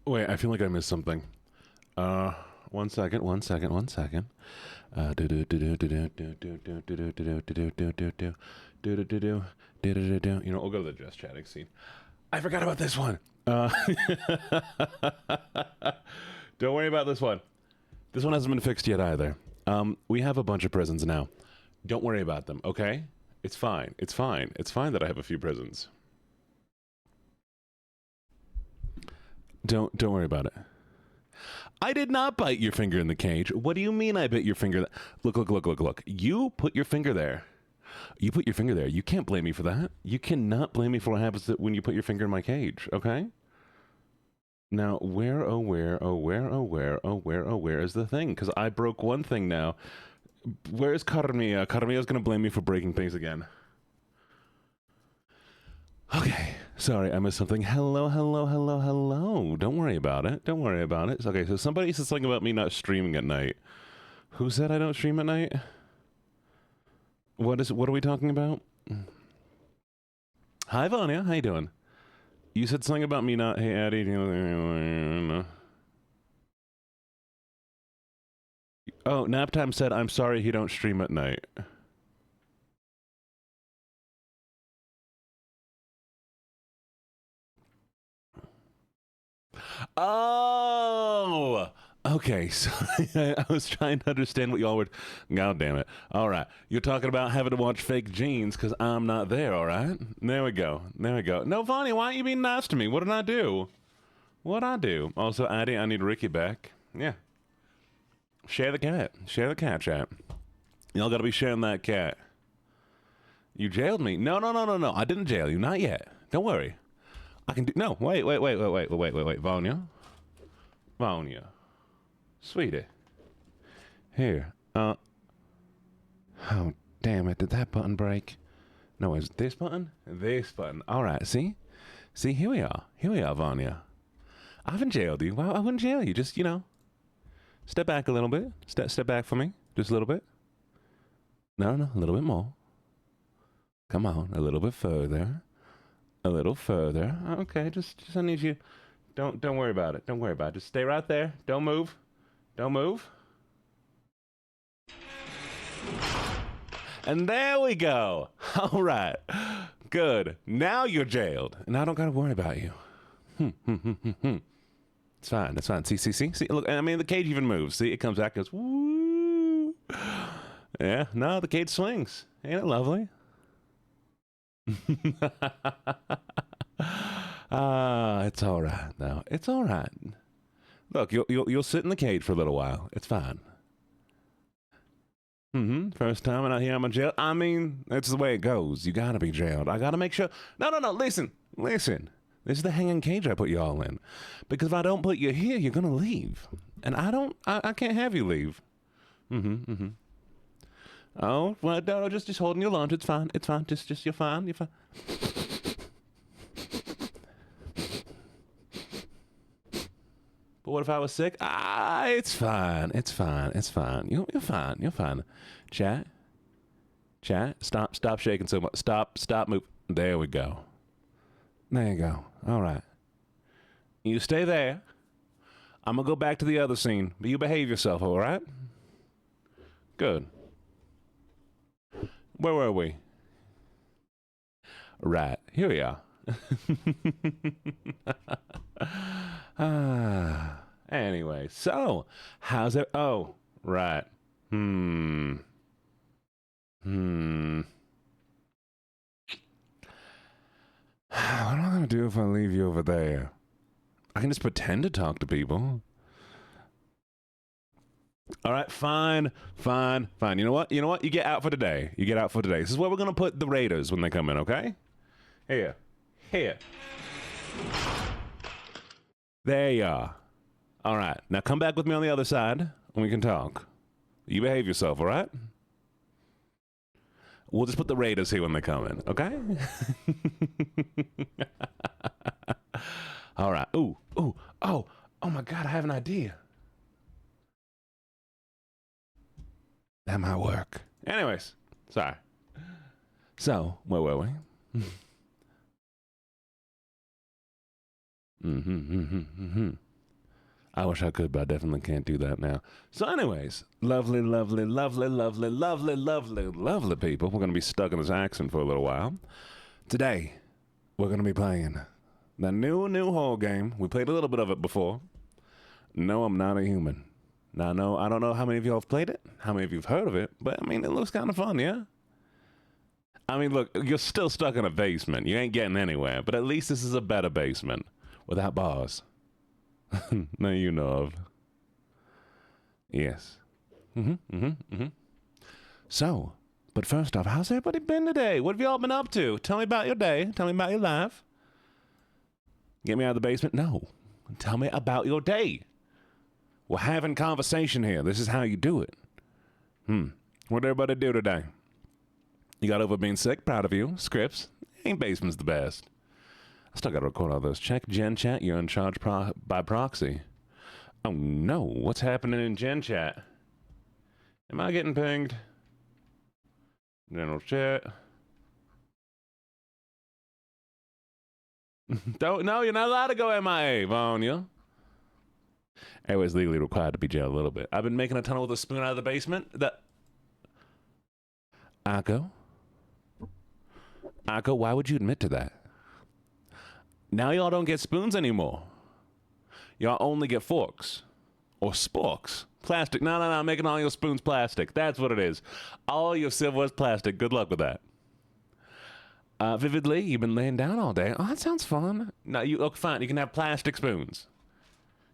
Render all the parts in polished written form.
Wait, I feel like I missed something. One second. You know, we'll go to the just chatting scene. I forgot about this one. Don't worry about this one. This one hasn't been fixed yet either. We have a bunch of prisons now. Don't worry about them, okay? It's fine. It's fine. It's fine that I have a few prisons. Don't worry about it. I did not bite your finger in the cage. What do you mean I bit your finger? Look. You put your finger there. You put your finger there. You can't blame me for that. You cannot blame me for what happens when you put your finger in my cage, okay? Now, where is the thing? Because I broke one thing now. Where's Carmia? Carmia's going to blame me for breaking things again. Okay, sorry, I missed something. Hello. Don't worry about it. Okay, so somebody said something about me not streaming at night. Who said I don't stream at night? What are we talking about? Hi, Vanya. How you doing? You said something about me not... Hey, Addie. Oh, Naptime said, I'm sorry he don't stream at night. Oh! Okay, so I was trying to understand what y'all were... God damn it. All right. You're talking about having to watch fake jeans because I'm not there, all right? There we go. No, Vonnie, why aren't you being nice to me? What did I do? Also, Addie, I need Ricky back. Yeah. Share the cat, chat. Y'all gotta be sharing that cat. You jailed me. No. I didn't jail you. Not yet. Don't worry. I can do... No, wait. Vanya. Sweetie. Here. Oh, damn it. Did that button break? No, is it this button? This button. All right, see? See, here we are, Vanya. I haven't jailed you. Well, I wouldn't jail you. Just, step back a little bit. Step back for me. Just a little bit. No, a little bit more. Come on, a little bit further. A little further. Okay, just I need you. Don't worry about it. Just stay right there. Don't move. And there we go. All right. Good. Now you're jailed. And I don't got to worry about you. It's fine. See, look, I mean, the cage even moves. See, it comes back and goes, woo. Yeah, no, the cage swings. Ain't it lovely? It's all right now. It's all right. Look, you'll sit in the cage for a little while. It's fine. First time and I hear I'm in jail. I mean, that's the way it goes. You gotta be jailed. I gotta make sure. No. Listen. This is the hanging cage I put you all in. Because if I don't put you here, you're gonna leave. And I can't have you leave. Oh, well, no, just holding your lunch. It's fine. Just, you're fine. But what if I was sick? It's fine. You're fine. Chat. Stop shaking so much. Stop move. There we go. There you go. All right. You stay there. I'm gonna go back to the other scene, but you behave yourself, all right? Good. Where were we? Right. Here we are. Anyway, so how's it? Oh, right. What am I gonna do if I leave you over there? I can just pretend to talk to people. All right, fine. You know what? You get out for today. This is where we're gonna put the raiders when they come in, okay? Here. There you are. All right, now come back with me on the other side, and we can talk. You behave yourself, all right? We'll just put the raiders here when they come in, okay? All right. Oh my God, I have an idea. That might work. Anyways, sorry. So, where were we? I wish I could, but I definitely can't do that now. So, anyways, lovely, lovely, lovely, lovely, lovely, lovely, lovely people. We're going to be stuck in this accent for a little while. Today, we're going to be playing the new horror game. We played a little bit of it before. No, I'm not a human. Now, no, I don't know how many of y'all have played it, how many of you have heard of it, but I mean, it looks kind of fun, yeah? I mean, look, you're still stuck in a basement. You ain't getting anywhere, but at least this is a better basement without bars. Now you know of. Yes. So, but first off, how's everybody been today? What have y'all been up to? Tell me about your day. Tell me about your life. Get me out of the basement? No. Tell me about your day. We're having conversation here. This is how you do it. What'd everybody do today? You got over being sick? Proud of you. Scripts? Ain't basement's the best. I still gotta record all those. Check Gen Chat. You're in charge by proxy. Oh no. What's happening in Gen Chat? Am I getting pinged? General Chat. No, you're not allowed to go MIA, Vanya. Everyone's legally required to be jailed a little bit. I've been making a tunnel with a spoon out of the basement. Akko, why would you admit to that? Now y'all don't get spoons anymore. Y'all only get forks. Or sporks. Plastic. No, I'm making all your spoons plastic. That's what it is. All your silverware is plastic. Good luck with that. Vividly, you've been laying down all day. Oh, that sounds fun. No, okay, fine. You can have plastic spoons.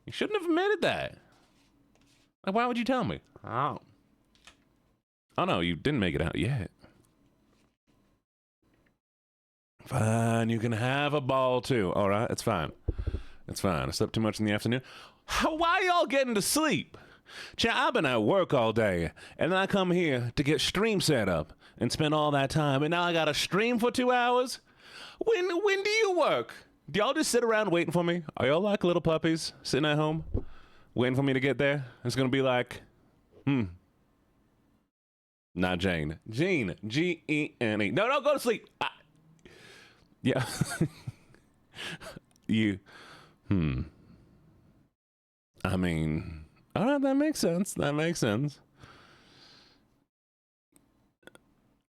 You shouldn't have admitted that. Like, why would you tell me? Oh. Oh, no, you didn't make it out yet. Fine, you can have a ball, too. All right, it's fine. It's fine. I slept too much in the afternoon. Why y'all getting to sleep? I've been at work all day, and then I come here to get stream set up and spend all that time, and now I got to stream for 2 hours? When do you work? Do y'all just sit around waiting for me? Are y'all like little puppies sitting at home waiting for me to get there? It's going to be like, not Jane. Gene. Gene. No, go to sleep. Yeah. You. I mean, all right, that makes sense. That makes sense.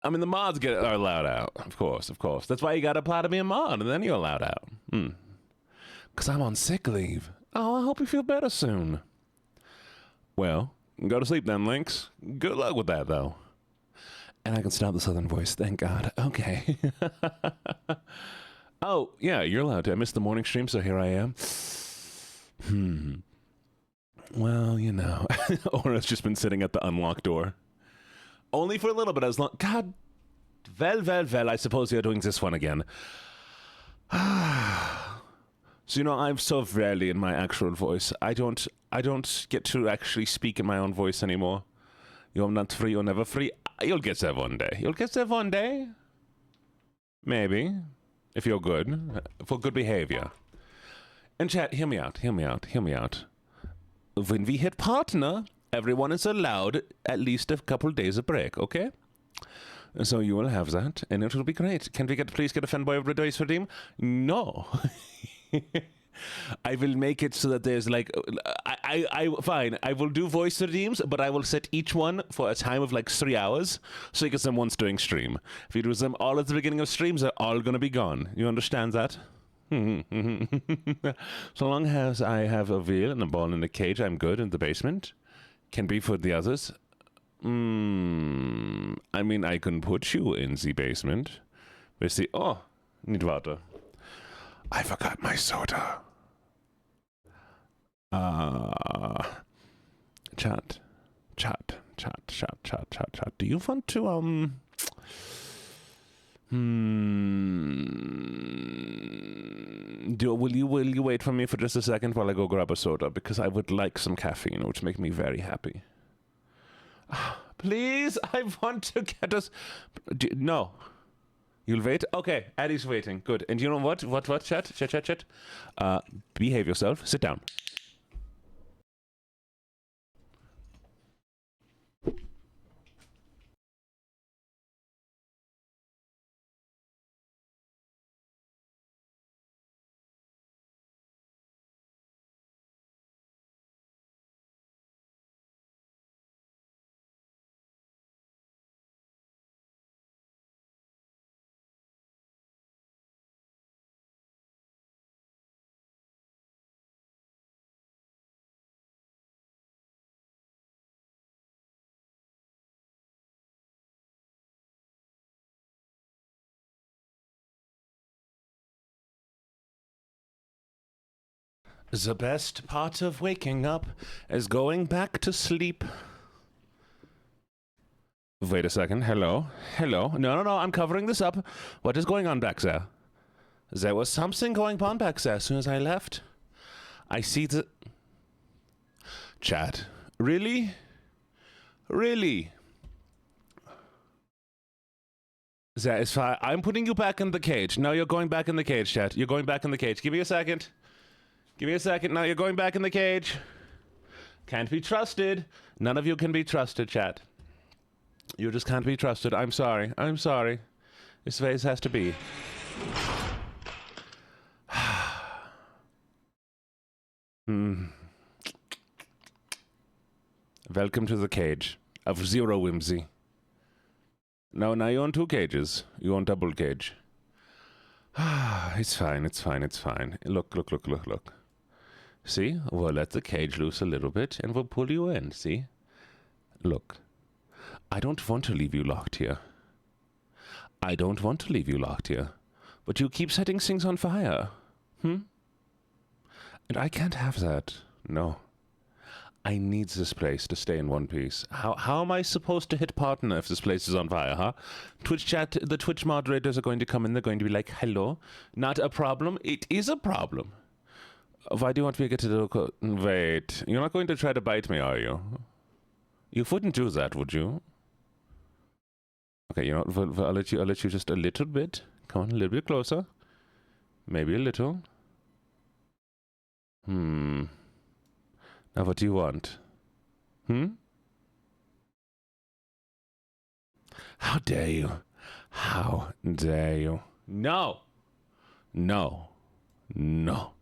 I mean, the mods are allowed out, of course. That's why you got to apply to be a mod, and then you're allowed out. Because I'm on sick leave. Oh, I hope you feel better soon. Well, go to sleep then, Lynx. Good luck with that, though. And I can stop the southern voice, thank God. Okay. Oh, yeah, you're allowed to. I missed the morning stream, so here I am. Well, you know. Aura's just been sitting at the unlocked door. Only for a little bit, as long... God. Well, I suppose you're doing this one again. So, you know, I'm so rarely in my actual voice. I don't get to actually speak in my own voice anymore. You're not free, you're never free. You'll get there one day. You'll get there one day. Maybe. If you're good. For good behavior. And chat, hear me out. When we hit partner, everyone is allowed at least a couple days of break, okay? So you will have that, and it will be great. Can we please get a fanboy of Rejoice for Redeem? No. I will make it so that there's like, fine, I will do voice redeems, but I will set each one for a time of like 3 hours, so you get them once during stream. If you do them all at the beginning of streams, they're all going to be gone. You understand that? So long as I have a wheel and a ball in a cage, I'm good in the basement. Can be for the others. I mean, I can put you in the basement. We see. Oh, need water. I forgot my soda. Chat. Do you want to, will you wait for me for just a second while I go grab a soda? Because I would like some caffeine, which make me very happy. Please, I want to get us... No. You'll wait? Okay, Addie's waiting. Good. And you know what? What? Chat. Behave yourself. Sit down. The best part of waking up is going back to sleep. Wait a second. Hello? Hello? No, I'm covering this up. What is going on back there? There was something going on back there as soon as I left. I see the... Chat. Really? Really? That is fine. I'm putting you back in the cage. No, you're going back in the cage, chat. You're going back in the cage. Give me a second. Give me a second. No, you're going back in the cage. Can't be trusted. None of you can be trusted, chat. You just can't be trusted. I'm sorry. I'm sorry. This way it has to be. Welcome to the cage of zero whimsy. No, now you own 2 cages. You own double cage. It's fine, it's fine, it's fine. Look. See? We'll let the cage loose a little bit, and we'll pull you in, see? Look. I don't want to leave you locked here. I don't want to leave you locked here. But you keep setting things on fire. And I can't have that. No. I need this place to stay in one piece. How am I supposed to hit partner if this place is on fire, huh? Twitch chat, the Twitch moderators are going to come in. They're going to be like, hello, not a problem. It is a problem. Why do you want me to get to the... Wait, you're not going to try to bite me, are you? You wouldn't do that, would you? Okay, you know what? I'll let you just a little bit. Come on, a little bit closer. Maybe a little. Now what do you want? How dare you? How dare you? No! No. No.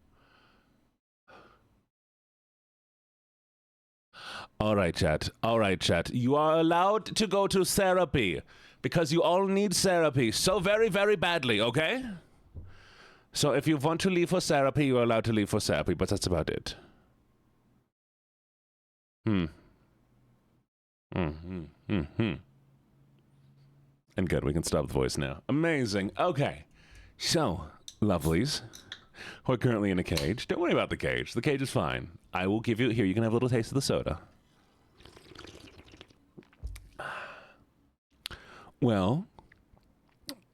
All right, chat. All right, chat. You are allowed to go to therapy because you all need therapy so very, very badly, okay? So if you want to leave for therapy, you're allowed to leave for therapy, but that's about it. And good, we can stop the voice now. Amazing. Okay. So, lovelies, we're currently in a cage. Don't worry about the cage. The cage is fine. I will give you... Here, you can have a little taste of the soda. Well,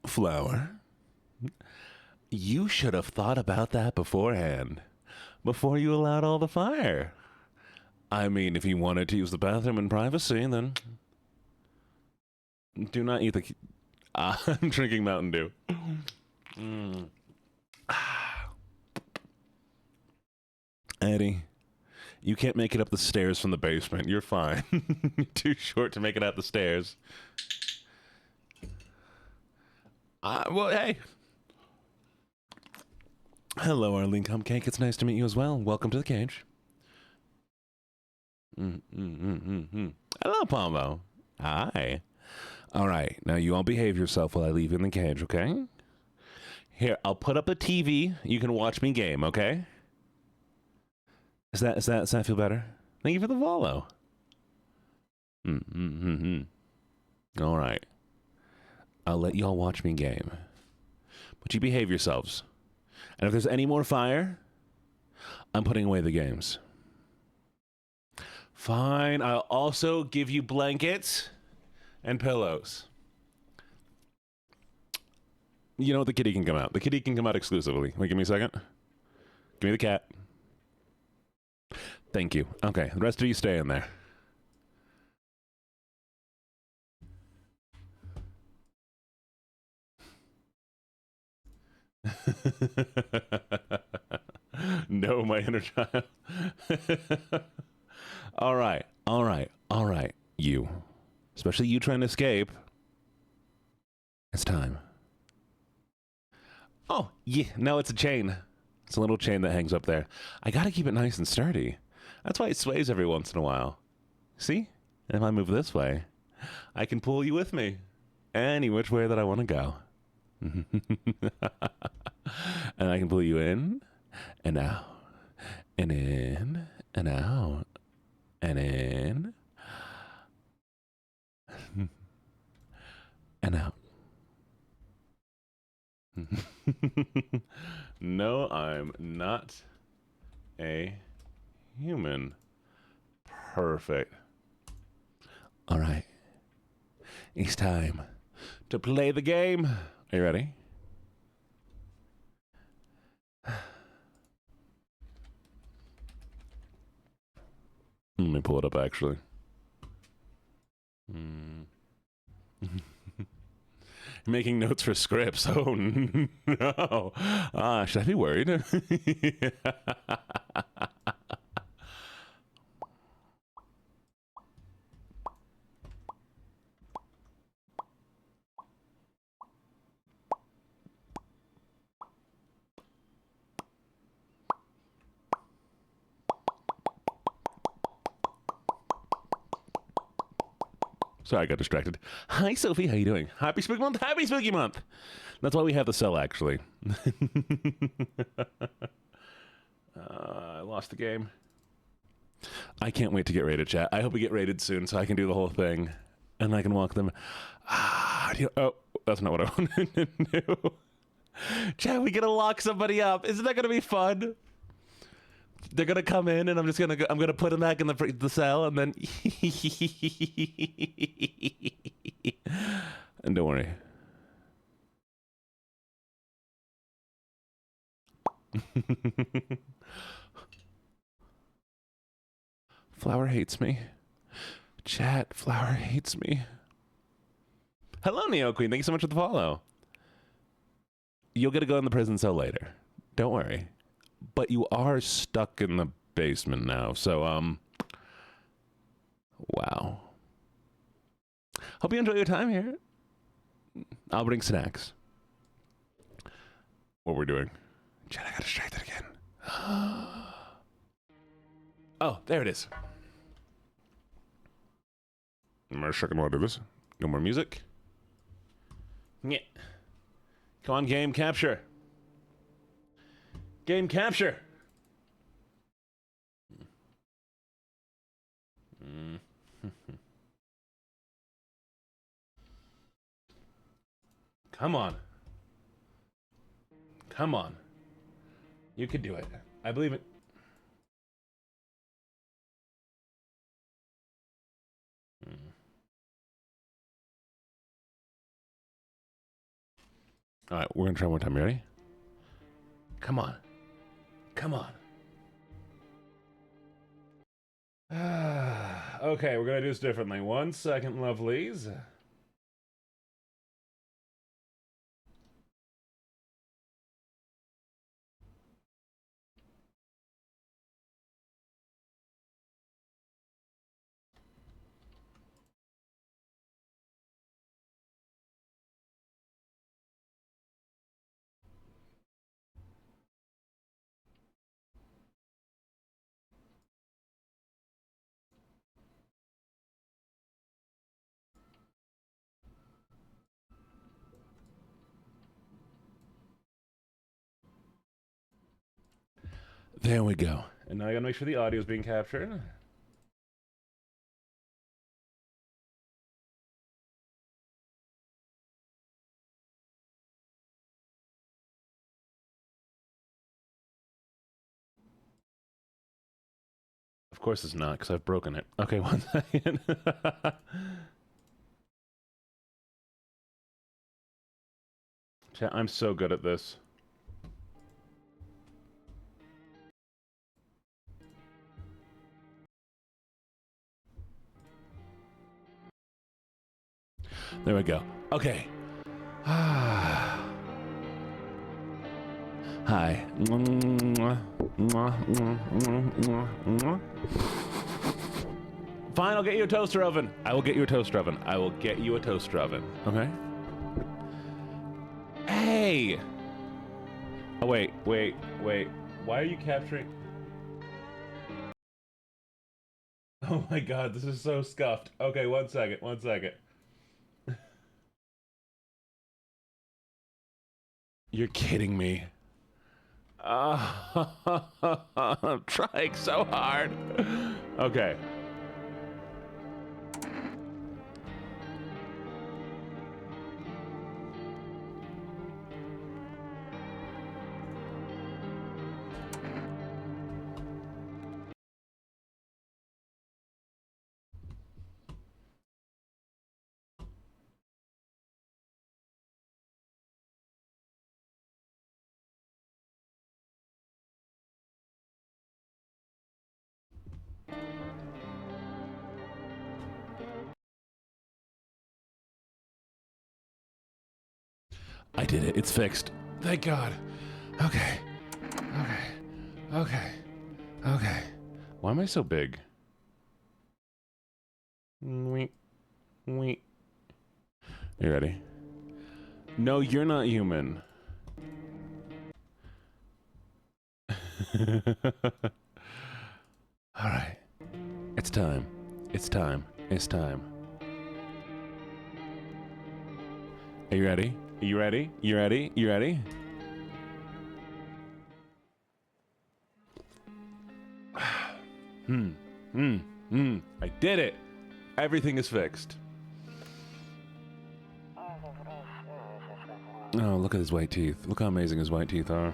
Flower, you should have thought about that beforehand. Before you allowed all the fire. I mean, if you wanted to use the bathroom in privacy, then... Do not eat the... I'm drinking Mountain Dew. Eddie, you can't make it up the stairs from the basement. You're fine. You're too short to make it up the stairs. Well, hey. Hello, Arlene Cupcake. It's nice to meet you as well. Welcome to the cage. Hello, Pombo. Hi. All right, now you all behave yourself while I leave you in the cage, okay? Here, I'll put up a TV. You can watch me game, okay? Does that feel better? Thank you for the follow. All right. I'll let y'all watch me game. But you behave yourselves. And if there's any more fire, I'm putting away the games. Fine. I'll also give you blankets and pillows. You know what? The kitty can come out. The kitty can come out exclusively. Wait, give me a second. Give me the cat. Thank you. Okay, the rest of you stay in there. No, my inner child. All right. You. Especially you trying to escape. It's time. Oh, yeah. No, it's a chain. It's a little chain that hangs up there. I gotta keep it nice and sturdy. That's why it sways every once in a while. See? If I move this way, I can pull you with me. Any which way that I want to go. And I can pull you in and out. And in and out. And in. And out. No, I'm not a human. Perfect. All right. It's time to play the game. Are you ready? Let me pull it up, actually. Making notes for scripts. Oh, no. Should I be worried? Sorry, I got distracted. Hi, Sophie. How you doing? Happy Spooky Month. Happy Spooky Month. That's why we have the cell, actually. I lost the game. I can't wait to get rated, chat. I hope we get rated soon so I can do the whole thing. And I can walk them. Oh, that's not what I wanted to do. Chat, we gotta lock somebody up. Isn't that gonna be fun? They're gonna come in, and I'm gonna put them back in the cell, and then and don't worry. Flower hates me. Chat, Flower hates me. Hello, Neo Queen. Thank you so much for the follow. You'll get to go in the prison cell later. Don't worry. But you are stuck in the basement now, so, wow. Hope you enjoy your time here. I'll bring snacks. What we're doing. Chat, I got distracted again. Oh, there it is. Am I sure I want to do this? No more music? Yeah. Come on, game capture. Game capture. Come on. Come on. You could do it. I believe it. All right, we're going to try one time. You ready? Come on. Come on. Okay, we're going to do this differently. 1 second, lovelies. There we go. And now I gotta make sure the audio is being captured. Of course it's not, because I've broken it. Okay, 1 second. Chat, I'm so good at this. There we go. Okay. Hi. Fine, I'll get you a toaster oven. I will get you a toaster oven. I will get you a toaster oven. Okay? Hey! Oh, wait. Why are you capturing? Oh my god, this is so scuffed. Okay, 1 second. You're kidding me. I'm trying so hard. Okay. I did it. It's fixed. Thank God. Okay. Okay. Okay. Okay. Why am I so big? Wait. Wait. You ready? No, you're not human. All right. It's time. It's time. It's time. Are you ready? Are you ready? You ready? You ready? I did it. Everything is fixed. Oh, look at his white teeth. Look how amazing his white teeth are.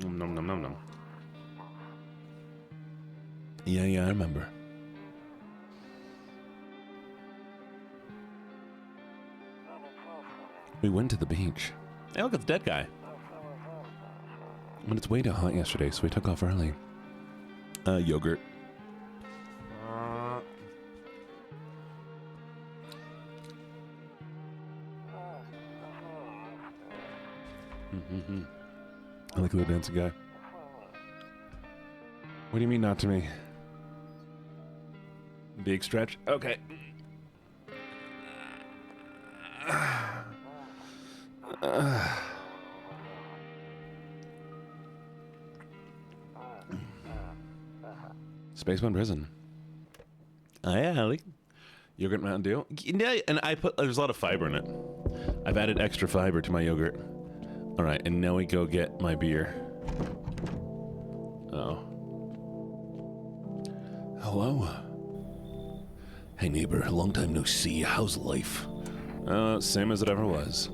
Nom nom nom nom nom. Yeah, I remember. We went to the beach. Hey, look, it's the dead guy. But it's way too hot yesterday, so we took off early. Yogurt. I like the dancing guy. What do you mean not to me? Big stretch? Okay. Spaceman Prison. Oh yeah, like yogurt Mountain Dew. Yeah, and there's a lot of fiber in it. I've added extra fiber to my yogurt. All right, and now we go get my beer. Oh. Hello. Hey neighbor, long time no see. How's life? Same as it ever was.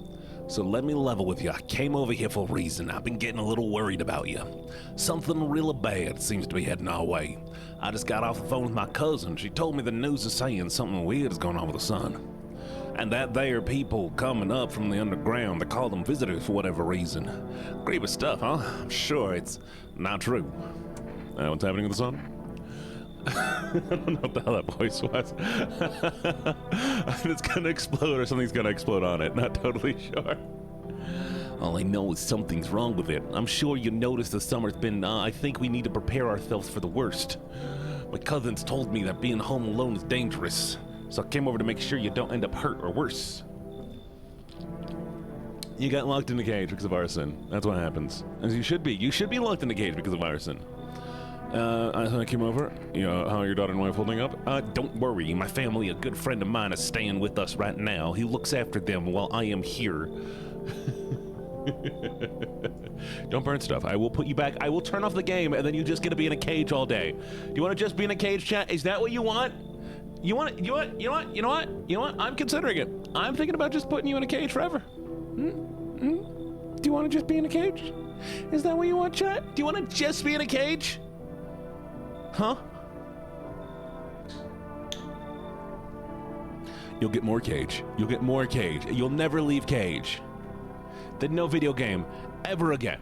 So let me level with you. I came over here for a reason. I've been getting a little worried about you. Something really bad seems to be heading our way. I just got off the phone with my cousin. She told me the news is saying something weird is going on with the sun. And that there people coming up from the underground, they call them visitors for whatever reason. Creepy stuff, huh? I'm sure it's not true. What's happening with the sun? I don't know what the hell that voice was. It's gonna explode or something's gonna explode on it. Not totally sure. All I know is something's wrong with it. I'm sure you noticed the summer's been, I think we need to prepare ourselves for the worst. My cousins told me that being home alone is dangerous. So I came over to make sure you don't end up hurt or worse. You got locked in a cage because of arson. That's what happens. As you should be. You should be locked in a cage because of arson. I came over. You know, how are your daughter and wife holding up? Don't worry. My family, a good friend of mine, is staying with us right now. He looks after them while I am here. Don't burn stuff. I will put you back. I will turn off the game, and then you just get to be in a cage all day. Do you want to just be in a cage, chat? Is that what you want? You know what? I'm considering it. I'm thinking about just putting you in a cage forever. Do you want to just be in a cage? Is that what you want, chat? Do you want to just be in a cage? Huh? You'll get more cage. You'll get more cage. You'll never leave cage. Then no video game ever again.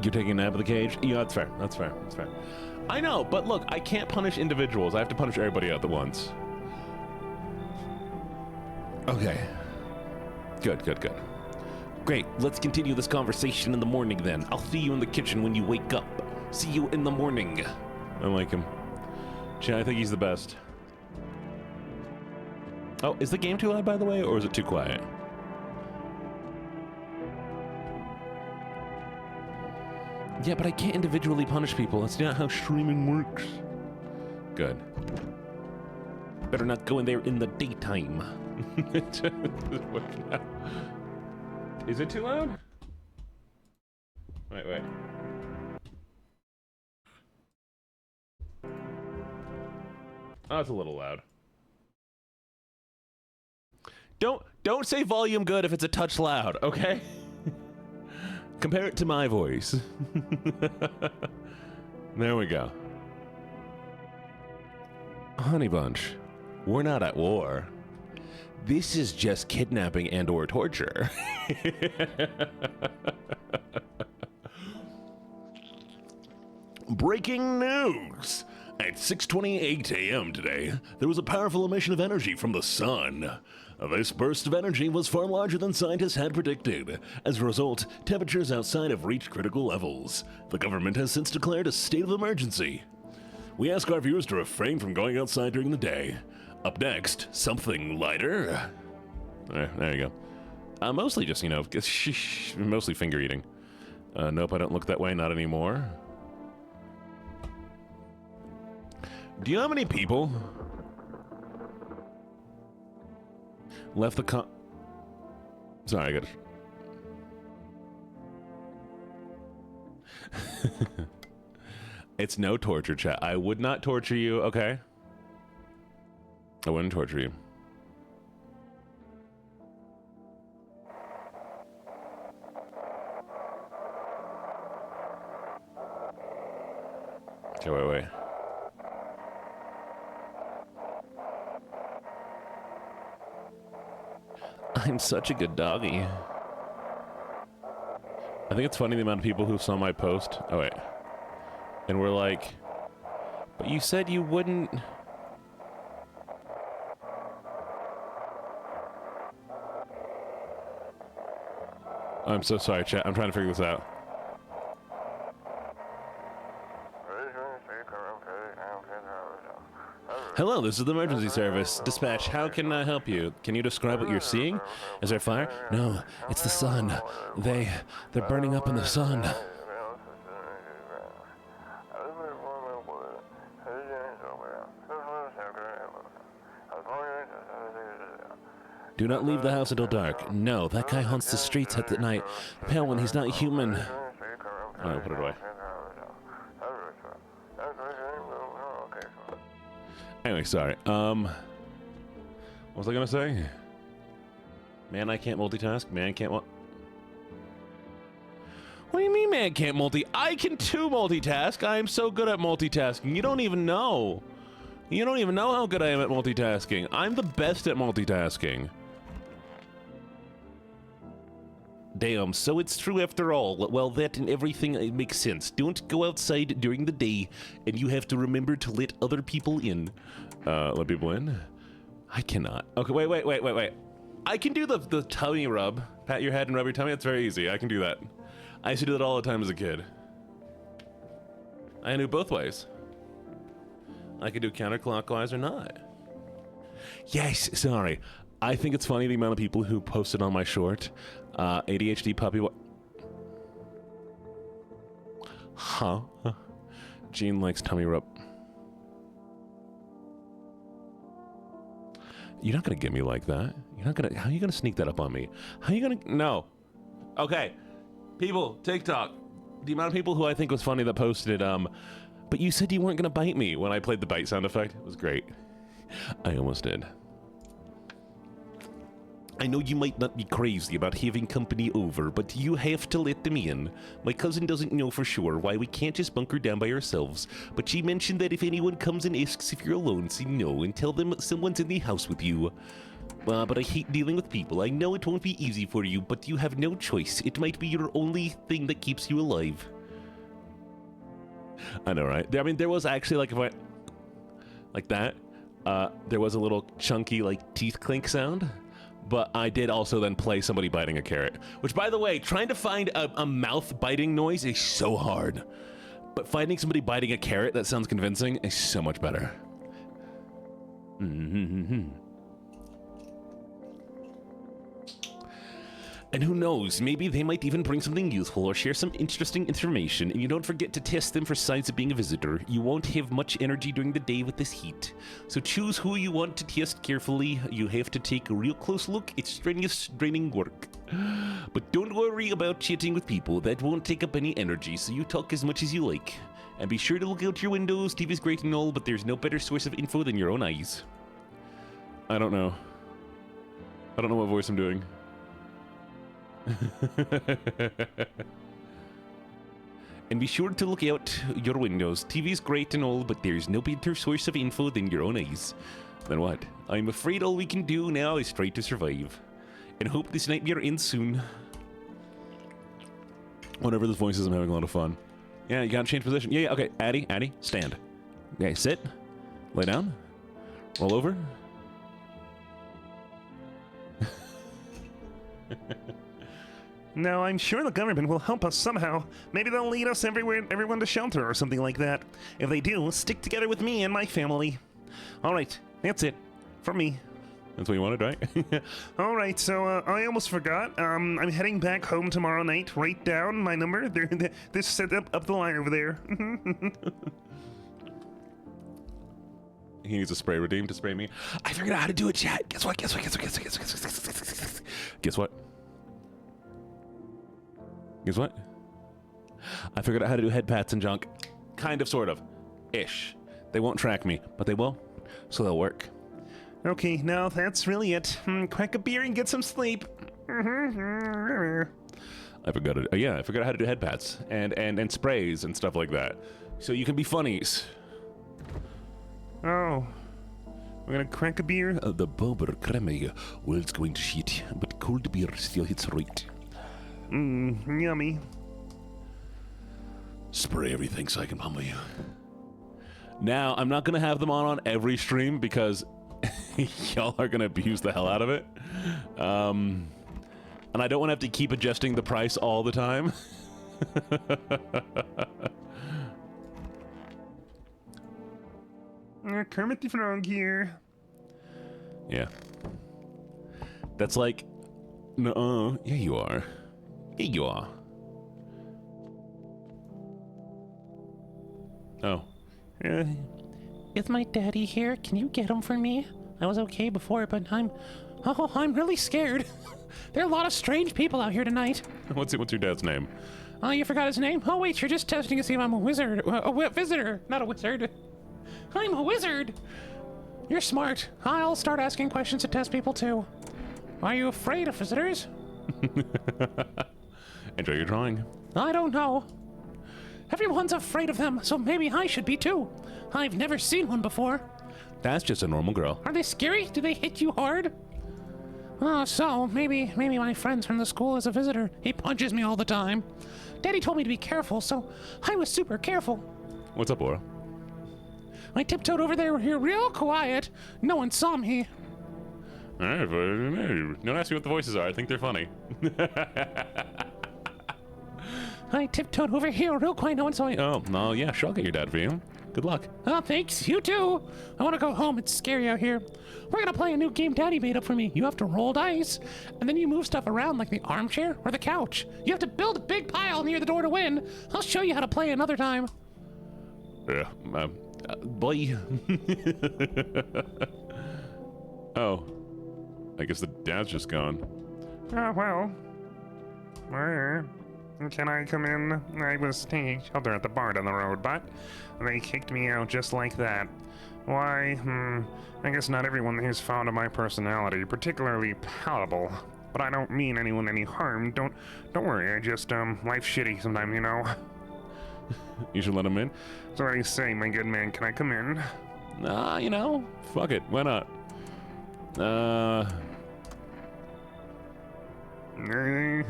You're taking a nap in the cage? Yeah, that's fair. That's fair. That's fair. I know, but look, I can't punish individuals. I have to punish everybody at once. Okay. Good. Great, let's continue this conversation in the morning then. I'll see you in the kitchen when you wake up. See you in the morning. I like him. Chat, I think he's the best. Oh, is the game too loud, by the way, or is it too quiet? Yeah, but I can't individually punish people. That's not how streaming works. Good. Better not go in there in the daytime. Is it too loud? Wait. Oh, it's a little loud. Don't say volume good if it's a touch loud, okay? Compare it to my voice. There we go. Honey Bunch, we're not at war. This is just kidnapping and or torture. Breaking news! At 6:28 a.m. today, there was a powerful emission of energy from the sun. This burst of energy was far larger than scientists had predicted. As a result, temperatures outside have reached critical levels. The government has since declared a state of emergency. We ask our viewers to refrain from going outside during the day. Up next, something lighter. There you go. Mostly just, mostly finger eating. Nope, I don't look that way, not anymore. Do you know how many people left the Sorry, I got it. It's no torture, chat. I would not torture you, okay? I wouldn't torture you. Okay, wait. I'm such a good doggy. I think it's funny the amount of people who saw my post. Oh, wait. And we're like, but you said you wouldn't. I'm so sorry, chat. I'm trying to figure this out. Hello, this is the emergency service. Dispatch, how can I help you? Can you describe what you're seeing? Is there fire? No, it's the sun. They're burning up in the sun. Do not leave the house until dark. No, that guy haunts the streets at the night. Pale one, he's not human. Oh, put it away. Anyway, sorry. What was I gonna say? Man, I can't multitask. Man can't What do you mean, man can't I can too multitask. I am so good at multitasking. You don't even know. You don't even know how good I am at multitasking. I'm the best at multitasking. Damn, so it's true after all. Well, that and everything, it makes sense. Don't go outside during the day, and you have to remember to let other people in. Let people in? I cannot. Okay, wait. I can do the tummy rub. Pat your head and rub your tummy. That's very easy. I can do that. I used to do that all the time as a kid. I knew both ways. I could do counterclockwise or not. Yes, sorry. I think it's funny the amount of people who posted on my short. ADHD puppy. Huh? Gene likes tummy rub. You're not gonna get me like that. You're not gonna. How are you gonna sneak that up on me? How are you gonna? No. Okay. People, TikTok. The amount of people who I think was funny that posted but you said you weren't gonna bite me when I played the bite sound effect. It was great. I almost did. I know you might not be crazy about having company over, but you have to let them in. My cousin doesn't know for sure why we can't just bunker down by ourselves, but she mentioned that if anyone comes and asks if you're alone, say no and tell them someone's in the house with you. But I hate dealing with people. I know it won't be easy for you, but you have no choice. It might be your only thing that keeps you alive. I know, right? I mean, there was actually, like, if I... Like that. There was a little chunky, like, teeth clink sound. But I did also then play somebody biting a carrot. Which, by the way, trying to find a mouth biting noise is so hard. But finding somebody biting a carrot that sounds convincing is so much better. And who knows, maybe they might even bring something useful or share some interesting information, and you don't forget to test them for signs of being a visitor. You won't have much energy during the day with this heat. So choose who you want to test carefully. You have to take a real close look. It's strenuous, draining work. But don't worry about chatting with people. That won't take up any energy, so you talk as much as you like. And be sure to look out your windows. TV's great and all, but there's no better source of info than your own eyes. I don't know. I don't know what voice I'm doing. And be sure to look out your windows. TV's great and all, but there's no better source of info than your own eyes. Then what? I'm afraid all we can do now is try to survive. And hope this nightmare ends soon. Whatever this voice is, I'm having a lot of fun. Yeah, you gotta change position. Yeah, okay. Addie, stand. Okay, sit. Lay down. Roll over. No, I'm sure the government will help us somehow. Maybe they'll lead us everyone to shelter or something like that. If they do, stick together with me and my family. All right, that's it. From me. That's what you wanted, right? All right, so I almost forgot. I'm heading back home tomorrow night. Write down my number. This set up the line over there. He needs a spray redeem to spray me. I figured out how to do it, chat. Guess what? Guess what? I figured out how to do head pats and junk. Kind of, sort of. Ish. They won't track me, but they will. So they'll work. Okay, now that's really it. Crack a beer and get some sleep. I forgot it. I forgot how to do head pats and sprays and stuff like that. So you can be funnies. Oh. We're gonna crack a beer? The Bober Creme world's going to shit, but cold beer still hits right. Yummy. Spray everything so I can pummel you. Now, I'm not gonna have them on every stream because y'all are gonna abuse the hell out of it. And I don't want to have to keep adjusting the price all the time. Kermit the Frog here. Yeah. That's like... No, yeah you are. Yeah you are. Oh. Is my daddy here? Can you get him for me? I was okay before, but I'm really scared. There are a lot of strange people out here tonight. What's your dad's name? Oh, you forgot his name? Oh, wait, you're just testing to see if I'm a wizard. A visitor, not a wizard. I'm a wizard. You're smart. I'll start asking questions to test people, too. Are you afraid of visitors? Enjoy your drawing. I don't know. Everyone's afraid of them, so maybe I should be, too. I've never seen one before. That's just a normal girl. Are they scary? Do they hit you hard? Oh, so maybe my friend from the school is a visitor. He punches me all the time. Daddy told me to be careful, so I was super careful. What's up, Aura? I tiptoed over there here real quiet. No one saw me. Don't ask me what the voices are. I think they're funny. I tiptoed over here real quiet. No one saw me. Oh, no, yeah, sure, I'll get your dad for you. Good luck. Oh, thanks. You too. I want to go home. It's scary out here. We're gonna play a new game Daddy made up for me. You have to roll dice, and then you move stuff around like the armchair or the couch. You have to build a big pile near the door to win. I'll show you how to play another time. Yeah, boy. Oh. I guess the dad's just gone. Oh, well. Can I come in? I was taking shelter at the bar down the road, but they kicked me out just like that. Why? I guess not everyone is fond of my personality, particularly palatable. But I don't mean anyone any harm. Don't worry. I just life's shitty sometimes, you know. You should let him in. So what do you say, my good man? Can I come in? You know, fuck it. Why not?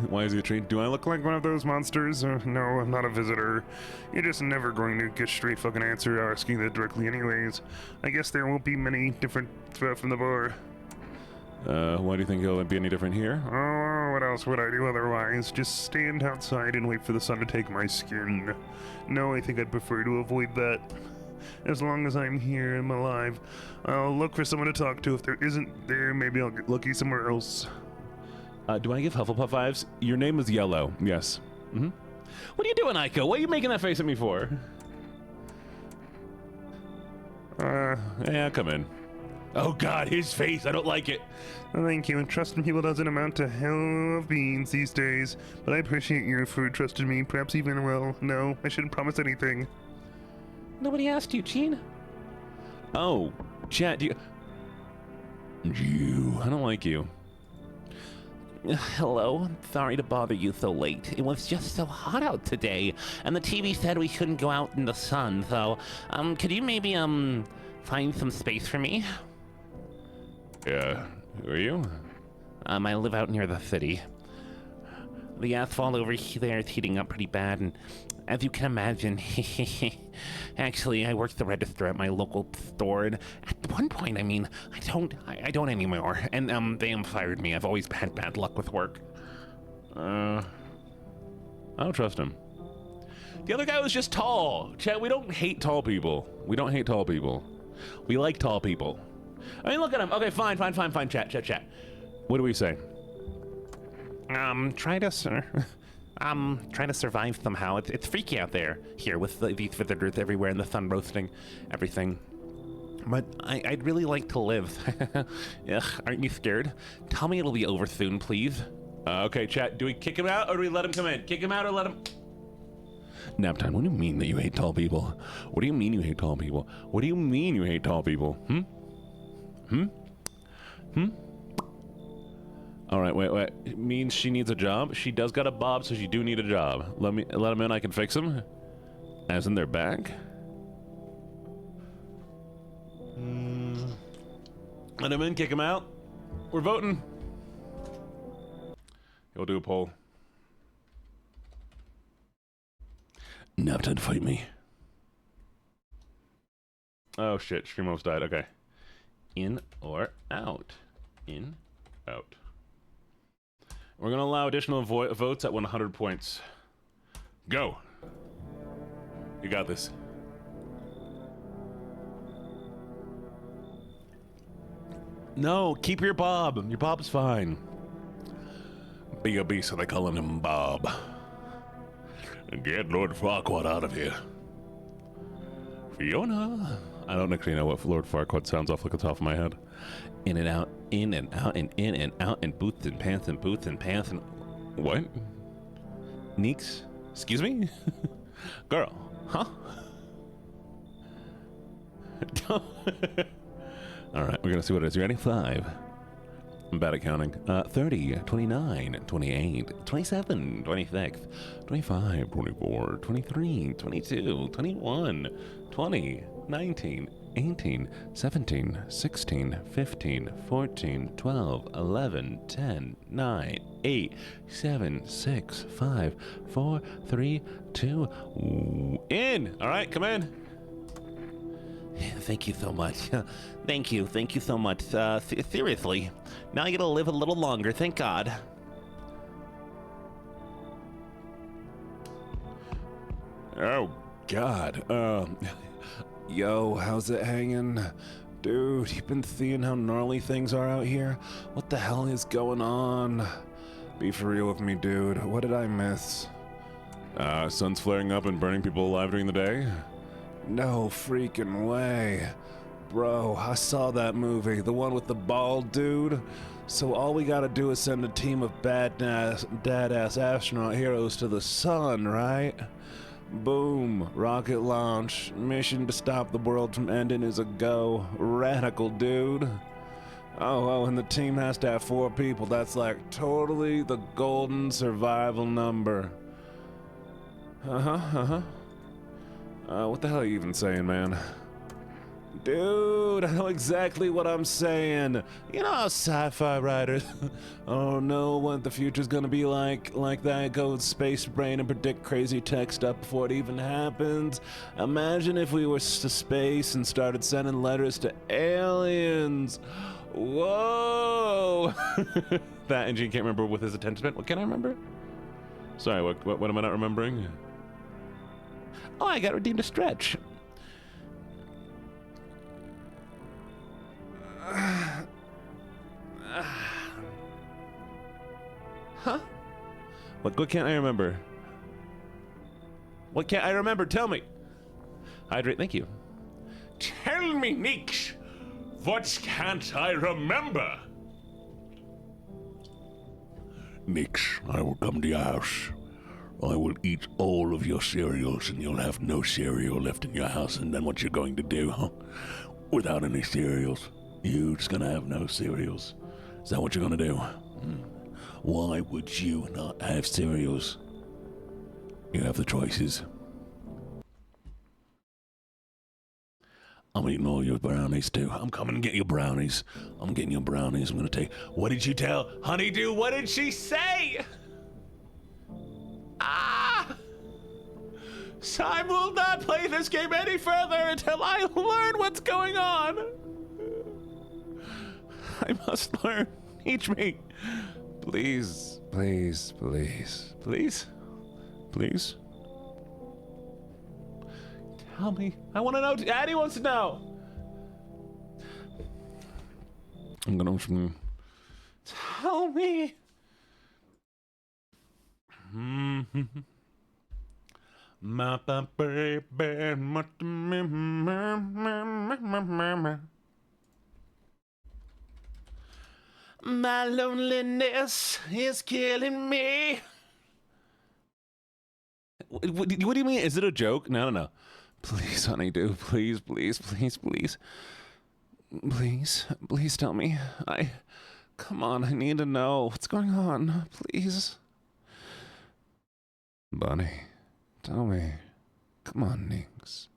Why is he a treat? Do I look like Like one of those monsters? No, I'm not a visitor. You're just never going to get straight fucking answer asking that directly anyways. I guess there won't be many different from the bar. why do you think he'll be any different here? Oh, what else would I do otherwise? Just stand outside and wait for the sun to take my skin. No, I think I'd prefer to avoid that. As long as I'm here and I'm alive, I'll look for someone to talk to. If there isn't there, maybe I'll get lucky somewhere else. Do I give Hufflepuff vibes? Your name is Yellow. Yes. Mm-hmm. What are you doing, Aiko? What are you making that face at me for? Yeah, come in. Oh God, his face. I don't like it. Thank you, and trusting people doesn't amount to hell of beans these days. But I appreciate your food trusting me, perhaps even, well, no, I shouldn't promise anything. Nobody asked you, Gene. Oh, chat, you... I don't like you. Hello. Sorry to bother you so late. It was just so hot out today, and the TV said we shouldn't go out in the sun, so, could you maybe, find some space for me? Yeah. Who are you? I live out near the city. The asphalt over there is heating up pretty bad, and as you can imagine, actually, I work the register at my local store, and at one point, I mean, I don't anymore, and they fired me. I've always had bad luck with work. I don't trust him. The other guy was just tall. Chat, we don't hate tall people. We don't hate tall people. We like tall people. I mean, look at him. Okay, fine. Chat. What do we say? Try to survive somehow. It's freaky out there here with these visitors everywhere and the sun roasting everything. But I'd really like to live. Ugh, aren't you scared? Tell me it'll be over soon, please. Okay, chat. Do we kick him out or do we let him come in? Kick him out or let him... Naptime, what do you mean that you hate tall people? What do you mean you hate tall people? What do you mean you hate tall people? All right, wait. It means she needs a job? She does got a bob, so she do need a job. Let him in, I can fix him? As in their bag? Let him in, kick him out. We're voting. We'll do a poll. Naptime to fight me. Oh shit, stream almost died. Okay. In or out? In, out. We're gonna allow additional votes at 100 points. Go. You got this. No, keep your Bob. Your Bob's fine. B.O.B., so they calling him Bob. Get Lord Farquaad out of here. Fiona. I don't actually know what Lord Farquaad sounds off like the top of my head. In and out, in and out, and in and out, and boots and pants and boots and pants and... What? Neeks? Excuse me? Girl. Huh? Alright, we're gonna see what it is. You ready? 5. I'm bad at counting. 30, 29, 28, 27, 26, 25, 24, 23, 22, 21, 20, 19, 18, 17, 16, 15, 14, 12, 11, 10, 9, 8, 7, 6, 5, 4, 3, 2, in! Alright, come in. Thank you so much. Thank you so much. Seriously, now I get to live a little longer, thank God. Oh, God. Yo, how's it hanging? Dude, you been seeing how gnarly things are out here? What the hell is going on? Be for real with me, dude. What did I miss? Sun's flaring up and burning people alive during the day? No freaking way. Bro, I saw that movie, the one with the bald dude. So all we gotta do is send a team of dad-ass astronaut heroes to the sun, right? Boom, rocket launch. Mission to stop the world from ending is a go. Radical, dude. Oh, and the team has to have 4 people. That's like totally the golden survival number. What the hell are you even saying, man? Dude, I know exactly what I'm saying. You know how sci-fi writers oh no, what the future's gonna be like that, go with space brain and predict crazy tech stuff before it even happens. Imagine if we were to space and started sending letters to aliens. Whoa! That engine can't remember with his attention span. What can I remember? Sorry, what am I not remembering? Oh, I got redeemed a stretch. Huh? What can't I remember? What can't I remember? Tell me. Hydrate, thank you. Tell me, Neeks. What can't I remember? Nix, I will come to your house. I will eat all of your cereals and you'll have no cereal left in your house. And then what you're going to do, huh? Without any cereals. You're just gonna have no cereals. Is that what you're gonna do? Why would you not have cereals? You have the choices. I'm eating all your brownies too. I'm coming to get your brownies. I'm getting your brownies. I'm gonna take... What did you tell Honeydew? What did she say? Ah! So I will not play this game any further until I learn what's going on. I must learn. Teach me. Please, please, please, please, please. Tell me. I want to know. Daddy wants to know. I'm gonna tell me. My baby, my loneliness is killing me. What do you mean? Is it a joke? No. Please, honeydew. Please, please, please, please. Please tell me. Come on, I need to know what's going on. Please. Bunny, tell me. Come on, Nix.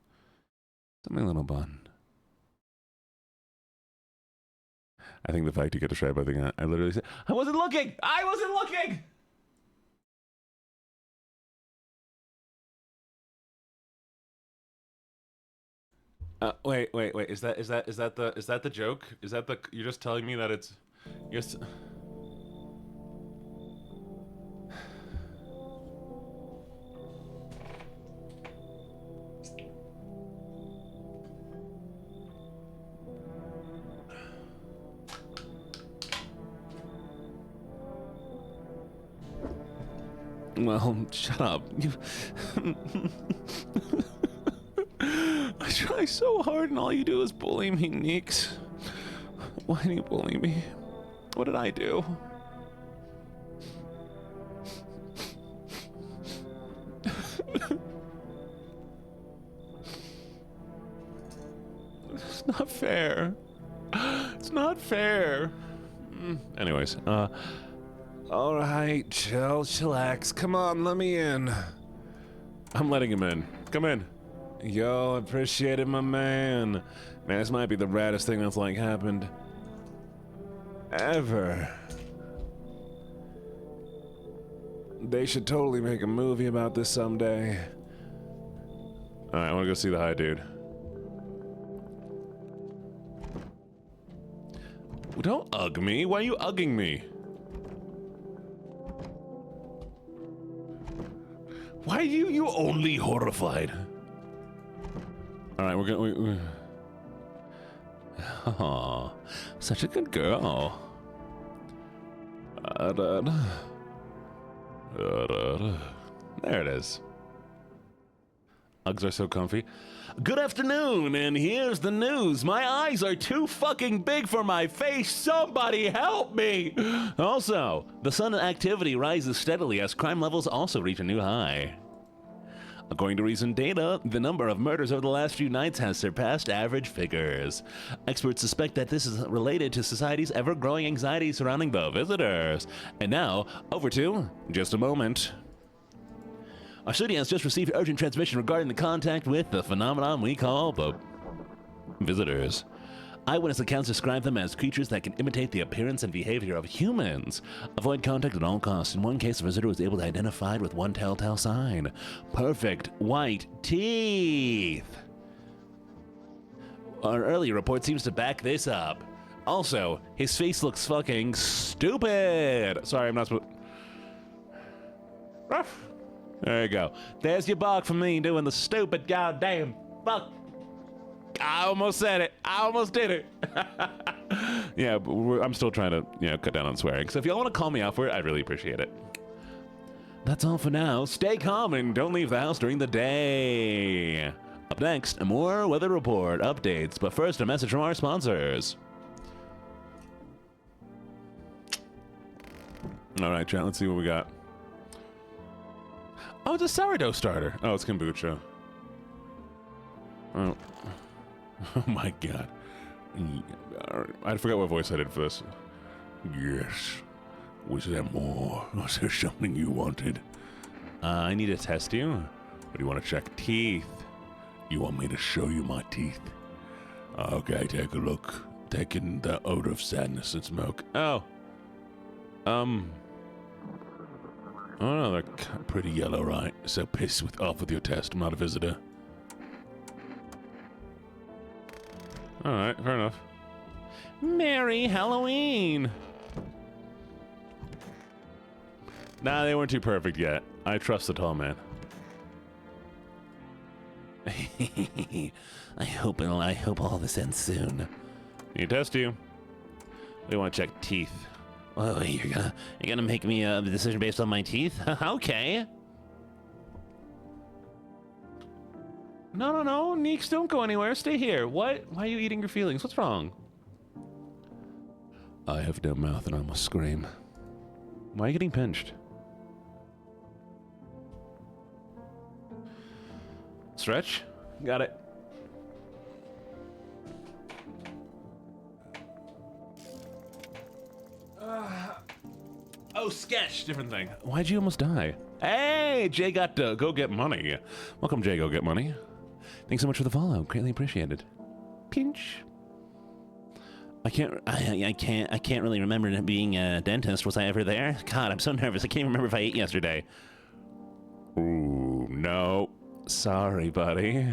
Tell me, little bun. I think the fact you get described by the thing I literally said, I wasn't looking! I wasn't looking! Wait. Is that the joke? Is that the, you're just telling me that it's, yes. Well, shut up. You. I try so hard and all you do is bully me, Nix. Why do you bully me? What did I do? It's not fair. It's not fair. Anyways, all right, chillax. Come on, let me in. I'm letting him in. Come in. Yo, appreciate it, my man. Man, this might be the raddest thing that's like happened ever. They should totally make a movie about this someday. All right, I want to go see the high dude. Don't ugg me. Why are you ugging me? Why are you only horrified? All right, we're gonna. Oh, such a good girl. There it is. Uggs are so comfy. Good afternoon, and here's the news. My eyes are too fucking big for my face. Somebody help me! Also, the sun activity rises steadily as crime levels also reach a new high. According to recent data, the number of murders over the last few nights has surpassed average figures. Experts suspect that this is related to society's ever-growing anxiety surrounding the visitors. And now, over to just a moment. Our studio has just received urgent transmission regarding the contact with the phenomenon we call the visitors. Eyewitness accounts describe them as creatures that can imitate the appearance and behavior of humans. Avoid contact at all costs. In one case, a visitor was able to identify with one telltale sign: perfect white teeth. Our earlier report seems to back this up. Also, his face looks fucking stupid. Sorry, I'm not supposed. There you go. There's your bark for me doing the stupid goddamn fuck. I almost said it. I almost did it. Yeah, but I'm still trying to, cut down on swearing. So if y'all want to call me out for it, I'd really appreciate it. That's all for now. Stay calm and don't leave the house during the day. Up next, more weather report updates. But first, a message from our sponsors. All right, chat. Let's see what we got. Oh, it's a sourdough starter. Oh, it's kombucha. Oh. Oh my god. I forgot what voice I did for this. Yes. Was there more? Was there something you wanted? I need to test you. What do you want to check? Teeth. You want me to show you my teeth? Okay, take a look. Taking the odor of sadness and smoke. Oh. Oh no, they're pretty yellow, right? So piss off with your test. I'm not a visitor. All right, fair enough. Merry Halloween! Nah, they weren't too perfect yet. I trust the tall man. I hope all this ends soon. You test you. We want to check teeth. Oh, you're gonna make me a decision based on my teeth? Okay. No, Neeks, don't go anywhere. Stay here. What? Why are you eating your feelings? What's wrong? I have no mouth and I must scream. Why are you getting pinched? Stretch. Got it. Oh, sketch. Different thing. Why'd you almost die? Hey, Jay got to go get money. Welcome, Jay. Go get money. Thanks so much for the follow. Greatly appreciated. Pinch. I can't really remember being a dentist. Was I ever there? God, I'm so nervous. I can't remember if I ate yesterday. Ooh, no. Sorry, buddy.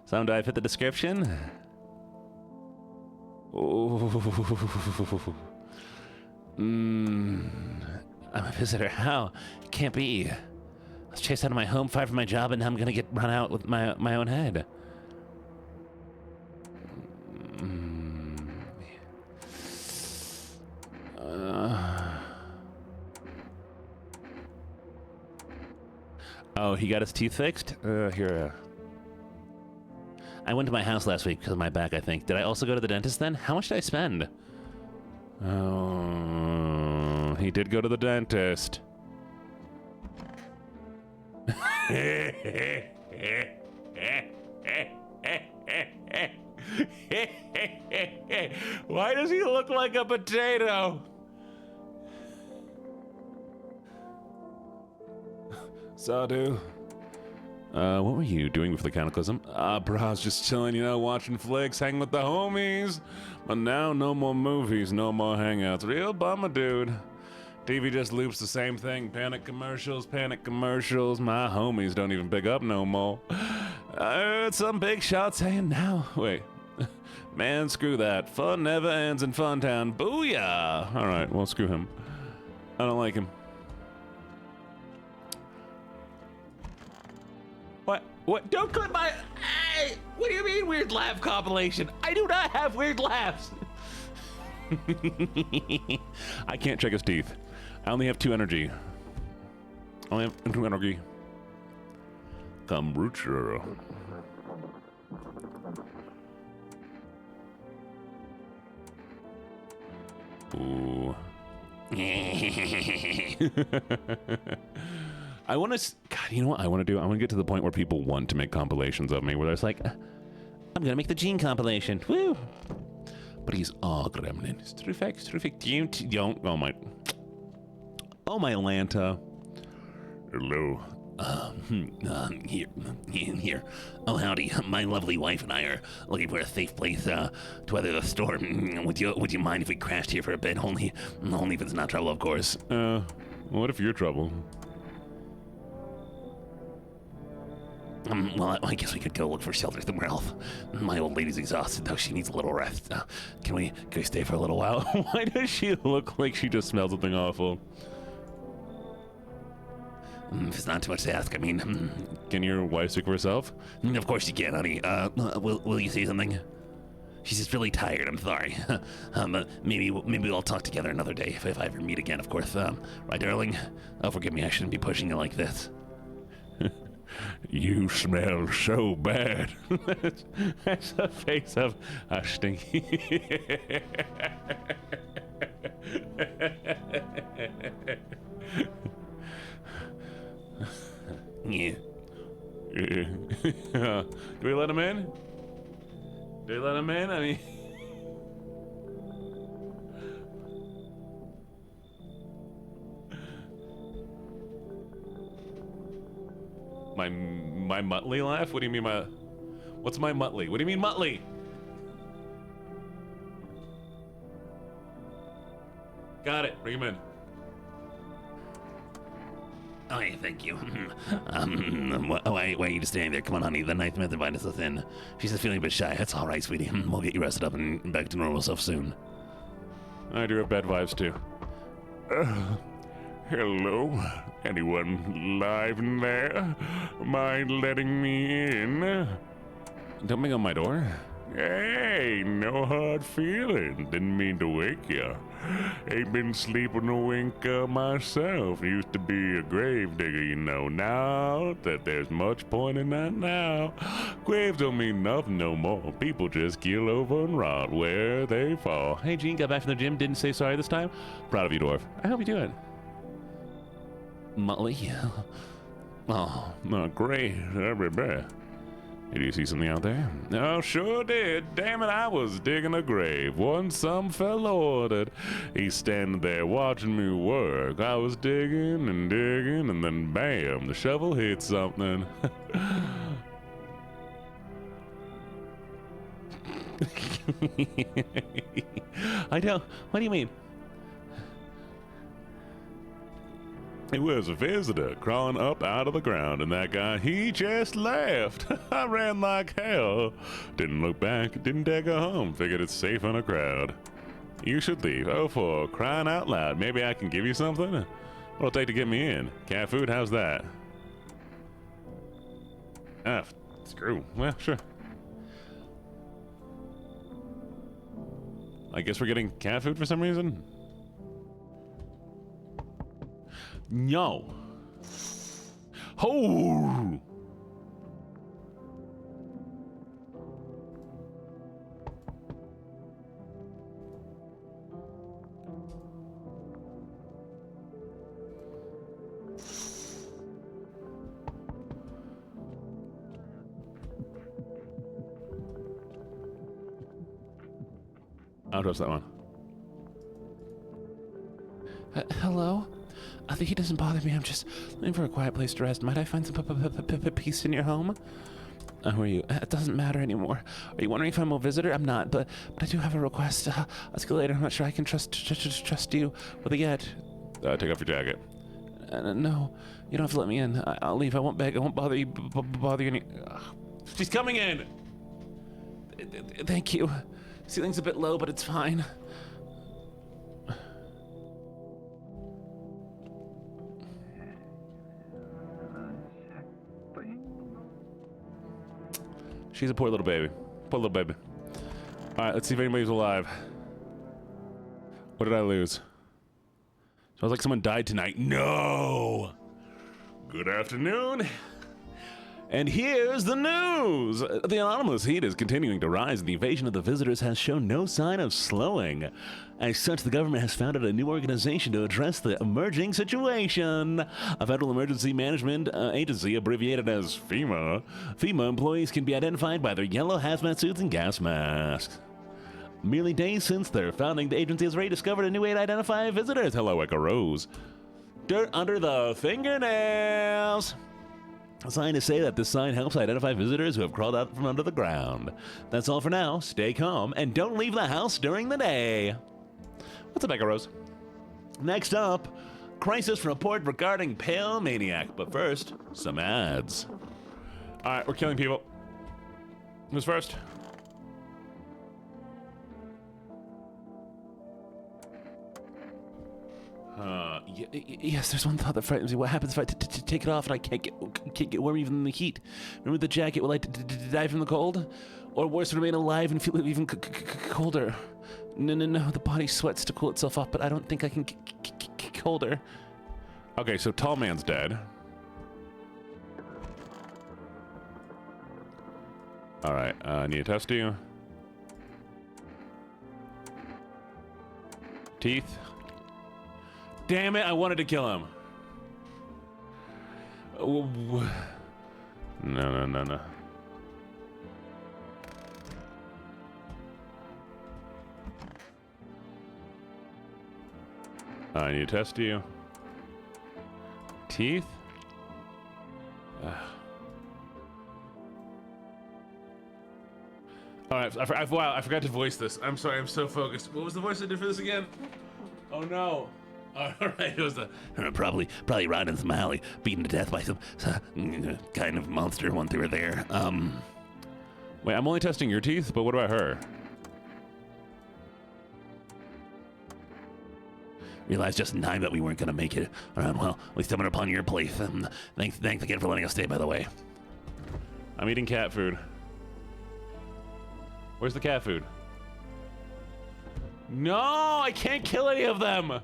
So do I fit the description? Ooh. I'm a visitor. How? It can't be. I was chased out of my home, fired from my job, and now I'm gonna get run out with my own head. Oh, he got his teeth fixed? Here. I went to my house last week because of my back, I think. Did I also go to the dentist then? How much did I spend? Oh, he did go to the dentist. Why does he look like a potato? Sadu. What were you doing with the cataclysm? Bro, I was just chilling, watching flicks, hanging with the homies. But now, no more movies, no more hangouts. Real bummer, dude. TV just loops the same thing. Panic commercials. My homies don't even pick up no more. I heard some big shot saying now. Wait. Man, screw that. Fun never ends in Funtown. Booyah! Alright, well, screw him. I don't like him. What? Don't clip my... Hey! What do you mean weird laugh compilation? I do not have weird laughs. I can't check his teeth. I only have 2 energy. Kombucha. Ooh. I want to... God, you know what I want to do? I want to get to the point where people want to make compilations of me, where it's like, I'm gonna make the Gene compilation. Woo! But he's all gremlin. It's terrific. Don't... Oh, my Lanta. Hello. Here. Oh, howdy. My lovely wife and I are looking for a safe place to weather the storm. Would you mind if we crashed here for a bit? Only if it's not trouble, of course. What if you're trouble? Well, I guess we could go look for shelter somewhere else. My old lady's exhausted, though. She needs a little rest. Can we stay for a little while? Why does she look like she just smelled something awful? If it's not too much to ask, I mean... Can your wife speak for herself? Of course you can, honey. Will you say something? She's just really tired, I'm sorry. Maybe we'll talk together another day if I ever meet again, of course. Right, darling? Oh, forgive me, I shouldn't be pushing you like this. You smell so bad. That's the face of a stinky. Yeah. Do we let him in? I mean... My Muttley laugh? What do you mean what's my Muttley? What do you mean Muttley? Got it. Bring him in. Oh, hey, thank you. Why are you just standing there? Come on, honey. The ninth month invited us in. She's just feeling a bit shy. That's all right, sweetie. We'll get you rested up and back to normal self soon. I do have bad vibes too. Hello? Anyone live in there? Mind letting me in? Don't bang on my door. Hey, no hard feeling. Didn't mean to wake ya. Ain't been sleeping a wink myself. Used to be a grave digger, you know. Now that there's much point in that now. Graves don't mean nothing no more. People just keel over and rot where they fall. Hey, Gene, got back from the gym. Didn't say sorry this time. Proud of you, dwarf. I hope you do it. Molly. Oh, Great. Everybody. Did you see something out there? Oh, sure did. Damn it, I was digging a grave. Once some fella ordered. He's standing there watching me work. I was digging, and then bam, the shovel hit something. I don't. What do you mean? It was a visitor crawling up out of the ground, and that guy, he just left. I ran like hell. Didn't look back, didn't dare go home. Figured it's safe in a crowd. You should leave. Oh, for crying out loud. Maybe I can give you something? What'll it take to get me in? Cat food? How's that? Ah, screw. Well, sure. I guess we're getting cat food for some reason? No. Oh! I'll trust that one. Hello? The heat doesn't bother me. I'm just looking for a quiet place to rest. Might I find some peace in your home? Who are you? It doesn't matter anymore. Are you wondering if I'm a visitor? I'm not, but I do have a request. Let's go later. I'm not sure I can trust you with a yet. Take off your jacket. No, you don't have to let me in. I'll leave. I won't beg. I won't bother you. Bother you any. She's coming in! Thank you. Ceiling's a bit low, but it's fine. She's a poor little baby. Poor little baby. Alright, let's see if anybody's alive. What did I lose? Sounds like someone died tonight. No! Good afternoon. And here's the news! The anomalous heat is continuing to rise, and the invasion of the visitors has shown no sign of slowing. As such, the government has founded a new organization to address the emerging situation. A Federal Emergency Management Agency, abbreviated as FEMA. FEMA employees can be identified by their yellow hazmat suits and gas masks. Merely days since their founding, the agency has already discovered a new way to identify visitors. Hello, Echo Rose. Dirt under the fingernails. Scientists say that this sign helps identify visitors who have crawled out from under the ground. That's all for now. Stay calm and don't leave the house during the day. What's up, Echo Rose? Next up, crisis report regarding Pale Maniac. But first, some ads. All right, we're killing people. Who's first? Yes, there's one thought that frightens me. What happens if I take it off and I can't get warm even in the heat? Remember the jacket? Will I die from the cold? Or worse, remain alive and feel even colder? No. The body sweats to cool itself off, but I don't think I can get colder. Okay, so Tall Man's dead. All right, I need to test you. Teeth. Damn it, I wanted to kill him. No. I need to test you. Teeth? Alright, wow, I forgot to voice this. I'm sorry, I'm so focused. What was the voice I did for this again? Oh no. All right, it was a. Probably right in some alley, beaten to death by some kind of monster one through there. Wait, I'm only testing your teeth, but what about her? Realized just in time that we weren't gonna make it. Well, we stumbled upon your place. Thanks again for letting us stay, by the way. I'm eating cat food. Where's the cat food? No, I can't kill any of them.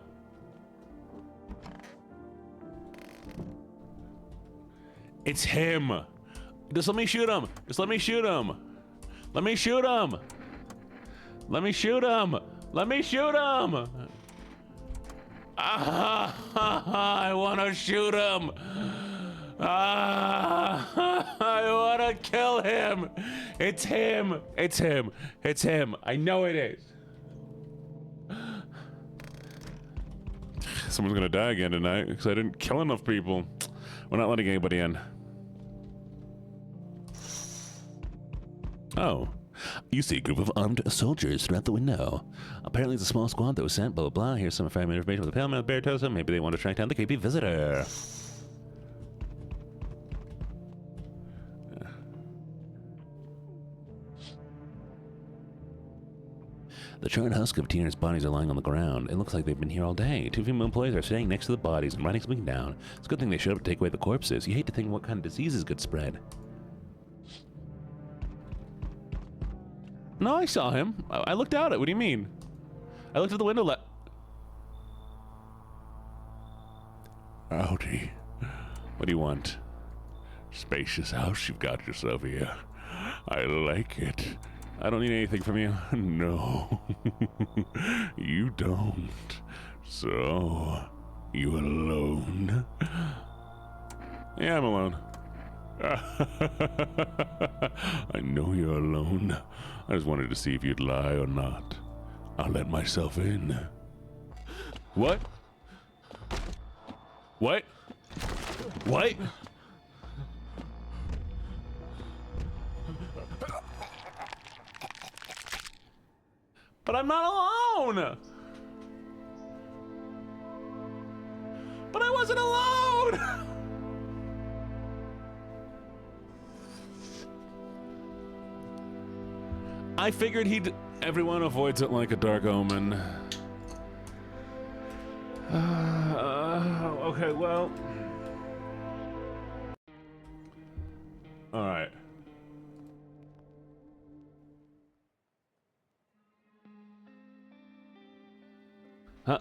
It's him. Just let me shoot him. Just let me shoot him. Let me shoot him. Let me shoot him. Let me shoot him. I want to shoot him. I want to kill him. It's him. It's him. It's him. I know it is. Someone's gonna die again tonight because I didn't kill enough people. We're not letting anybody in. Oh. You see a group of armed soldiers throughout the window. Apparently it's a small squad that was sent, blah, blah, blah. Here's some fragment information from the pale man with bear toes. Maybe they want to track down the creepy visitor. The charred husk of teenagers' bodies are lying on the ground. It looks like they've been here all day. Two female employees are staying next to the bodies and writing something down. It's a good thing they showed up to take away the corpses. You hate to think what kind of diseases could spread. No, I saw him. I looked out at. What do you mean? I looked at the window. Howdy. What do you want? Spacious house you've got yourself here. I like it. I don't need anything from you. No, you don't. So, you alone? Yeah, I'm alone. I know you're alone. I just wanted to see if you'd lie or not. I'll let myself in. What? What? What? But I'm not alone! But I wasn't alone! I figured everyone avoids it like a dark omen. Okay, well. Alright.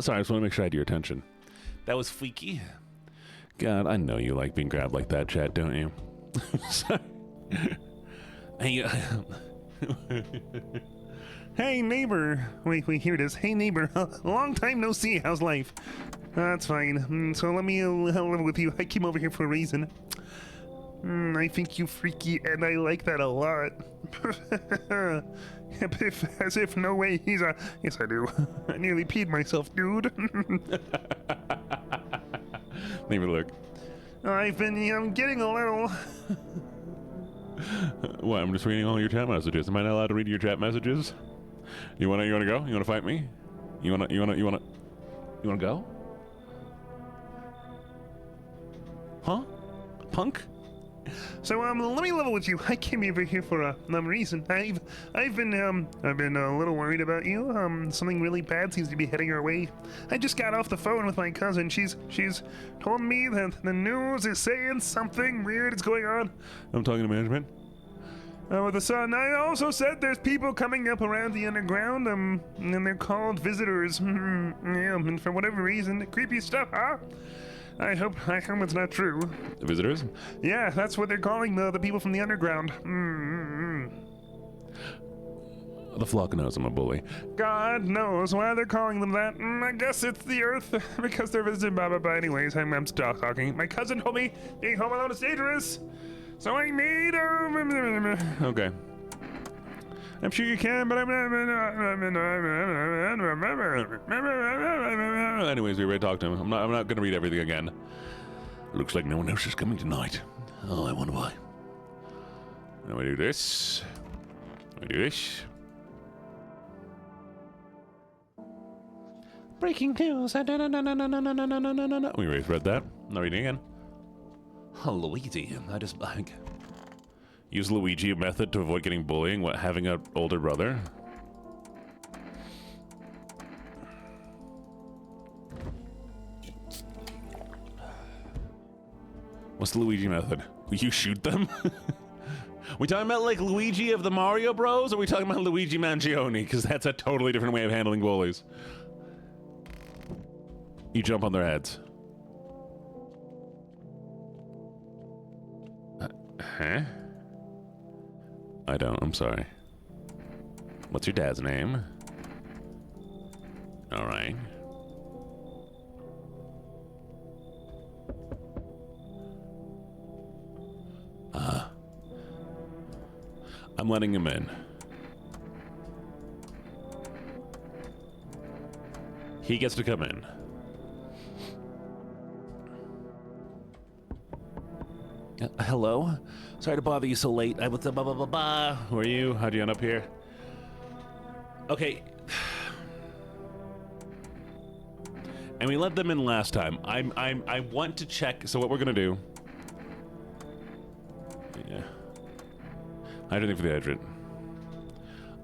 Sorry, I just want to make sure I had your attention. That was freaky. God, I know you like being grabbed like that, chat, don't you? Sorry. Hey, hey, neighbor. Wait, here it is. Hey, neighbor. Long time no see. How's life? That's fine. So let me live with you. I came over here for a reason. I think you freaky, and I like that a lot. As if no way he's a... Yes, I do. I nearly peed myself, dude. Neighbor, look. I've been getting a little... What? I'm just reading all your chat messages. Am I not allowed to read your chat messages? You wanna go? You wanna fight me? You wanna go? Huh? Punk? So let me level with you. I came over here for a reason. I've been a little worried about you. Something really bad seems to be heading our way. I just got off the phone with my cousin. She's told me that the news is saying something weird is going on. I'm talking to management. With the sun. I also said there's people coming up around the underground. And they're called visitors. Yeah, and for whatever reason, creepy stuff, huh? I hope it's not true. The visitors? Yeah, that's what they're calling the people from the underground. The flock knows I'm a bully. God knows why they're calling them that. I guess it's the Earth because they're visiting. But anyways, I'm still talking. My cousin told me being home alone is dangerous, so I made Okay. I'm sure you can, but Anyways, we already talked to him. I'm not gonna read everything again. Looks like no one else is coming tonight. Oh, I wonder why. Now we do this. We do this. Breaking news. We already read that. Not reading again. Oh, Luigi, Use Luigi method to avoid getting bullying. What, having an older brother? What's the Luigi method? Will you shoot them? We talking about like Luigi of the Mario Bros, or are we talking about Luigi Mangione? Because that's a totally different way of handling bullies. You jump on their heads. Huh? I don't, I'm sorry. What's your dad's name? Alright. I'm letting him in. He gets to come in. Hello? Sorry to bother you so late. I was blah blah blah blah. Who are you? How'd you end up here? Okay. And we let them in last time. I want to check. So what we're gonna do? Yeah. Hydrant for the hydrant.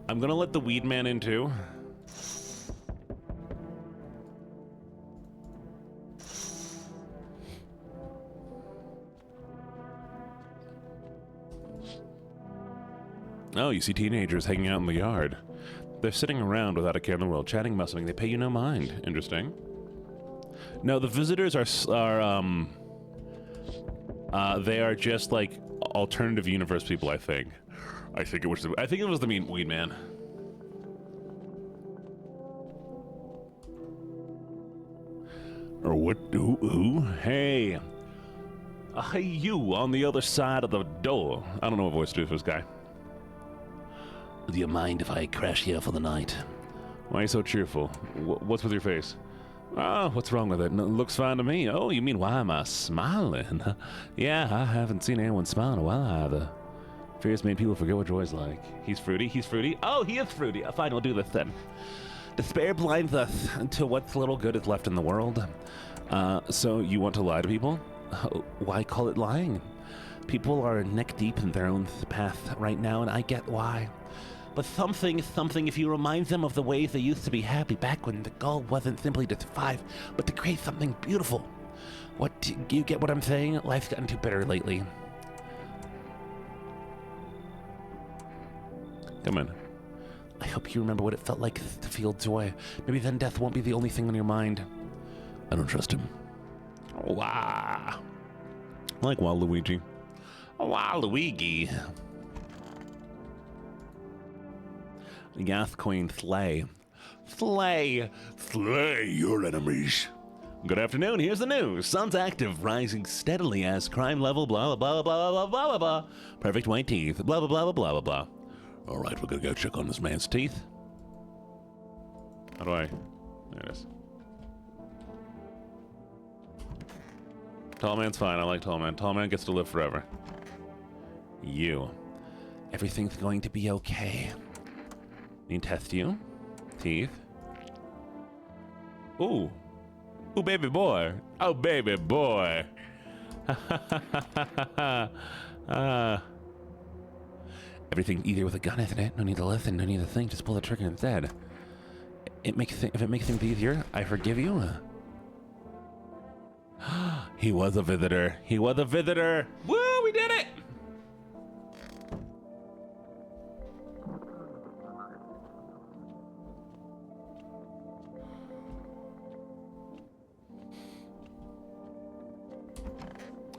I'm gonna let the weed man in too. Oh, you see teenagers hanging out in the yard. They're sitting around without a care in the world, chatting about something. They pay you no mind. Interesting. No, the visitors are they are just like alternative universe people, I think. I think it was the mean weed man. Or what? Who? Hey. Hey, you on the other side of the door. I don't know what voice to do for this guy. Do you mind if I crash here for the night? Why are you so cheerful? What's with your face? Oh, what's wrong with it? No, it looks fine to me. Oh, you mean why am I smiling? Yeah, I haven't seen anyone smile in a while either. Fears made people forget what joy's like. He's fruity. He's fruity. Oh, he is fruity. Fine, we'll do this then. Despair blinds us to what little good is left in the world. So you want to lie to people? Why call it lying? People are neck deep in their own path right now, and I get why. But something, if you remind them of the ways they used to be happy back when the goal wasn't simply to survive, but to create something beautiful. What, do you get what I'm saying? Life's gotten too bitter lately. Come in. I hope you remember what it felt like to feel joy. Maybe then death won't be the only thing on your mind. I don't trust him. Wow. Like Waluigi. Waluigi. Yath Queen Slay. Slay your enemies. Good afternoon, here's the news. Sun's active, rising steadily as crime level, blah, blah, blah, blah, blah, blah, blah, blah. Perfect white teeth, blah, blah, blah, blah, blah, blah. All right, we're gonna go check on this man's teeth. How do I? There it is. Tall man's fine, I like tall man. Tall man gets to live forever. You. Everything's going to be okay. Need to test you? Teeth? Ooh. Ooh, baby boy. Oh, baby boy. Everything easier with a gun, isn't it? No need to listen, no need to think, just pull the trigger instead. If it makes things easier, I forgive you. He was a visitor. He was a visitor. Woo, we did it!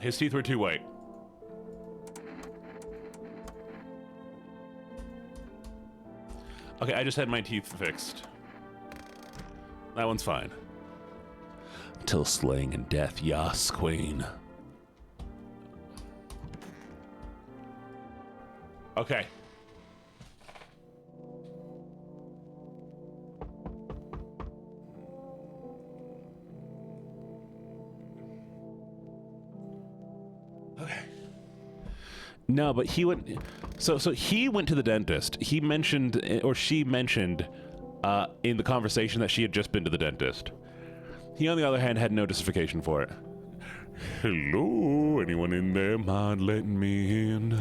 His teeth were too white. Okay, I just had my teeth fixed. That one's fine. Till slaying and death, Yas Queen. Okay. Okay. No, but he went. So he went to the dentist. He mentioned, or she mentioned, in the conversation that she had just been to the dentist. He, on the other hand, had no justification for it. Hello, anyone in there? Mind letting me in?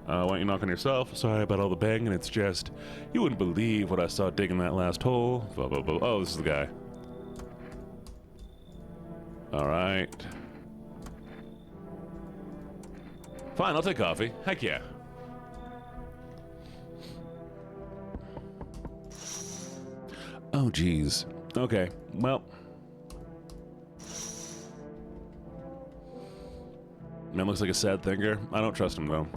Why don't you knock on yourself? Sorry about all the banging. It's just, you wouldn't believe what I saw digging that last hole. Blah, blah, blah. Oh, this is the guy. All right. Fine, I'll take coffee. Heck yeah. Oh, geez. Okay, well. Man looks like a sad thinker. I don't trust him, though.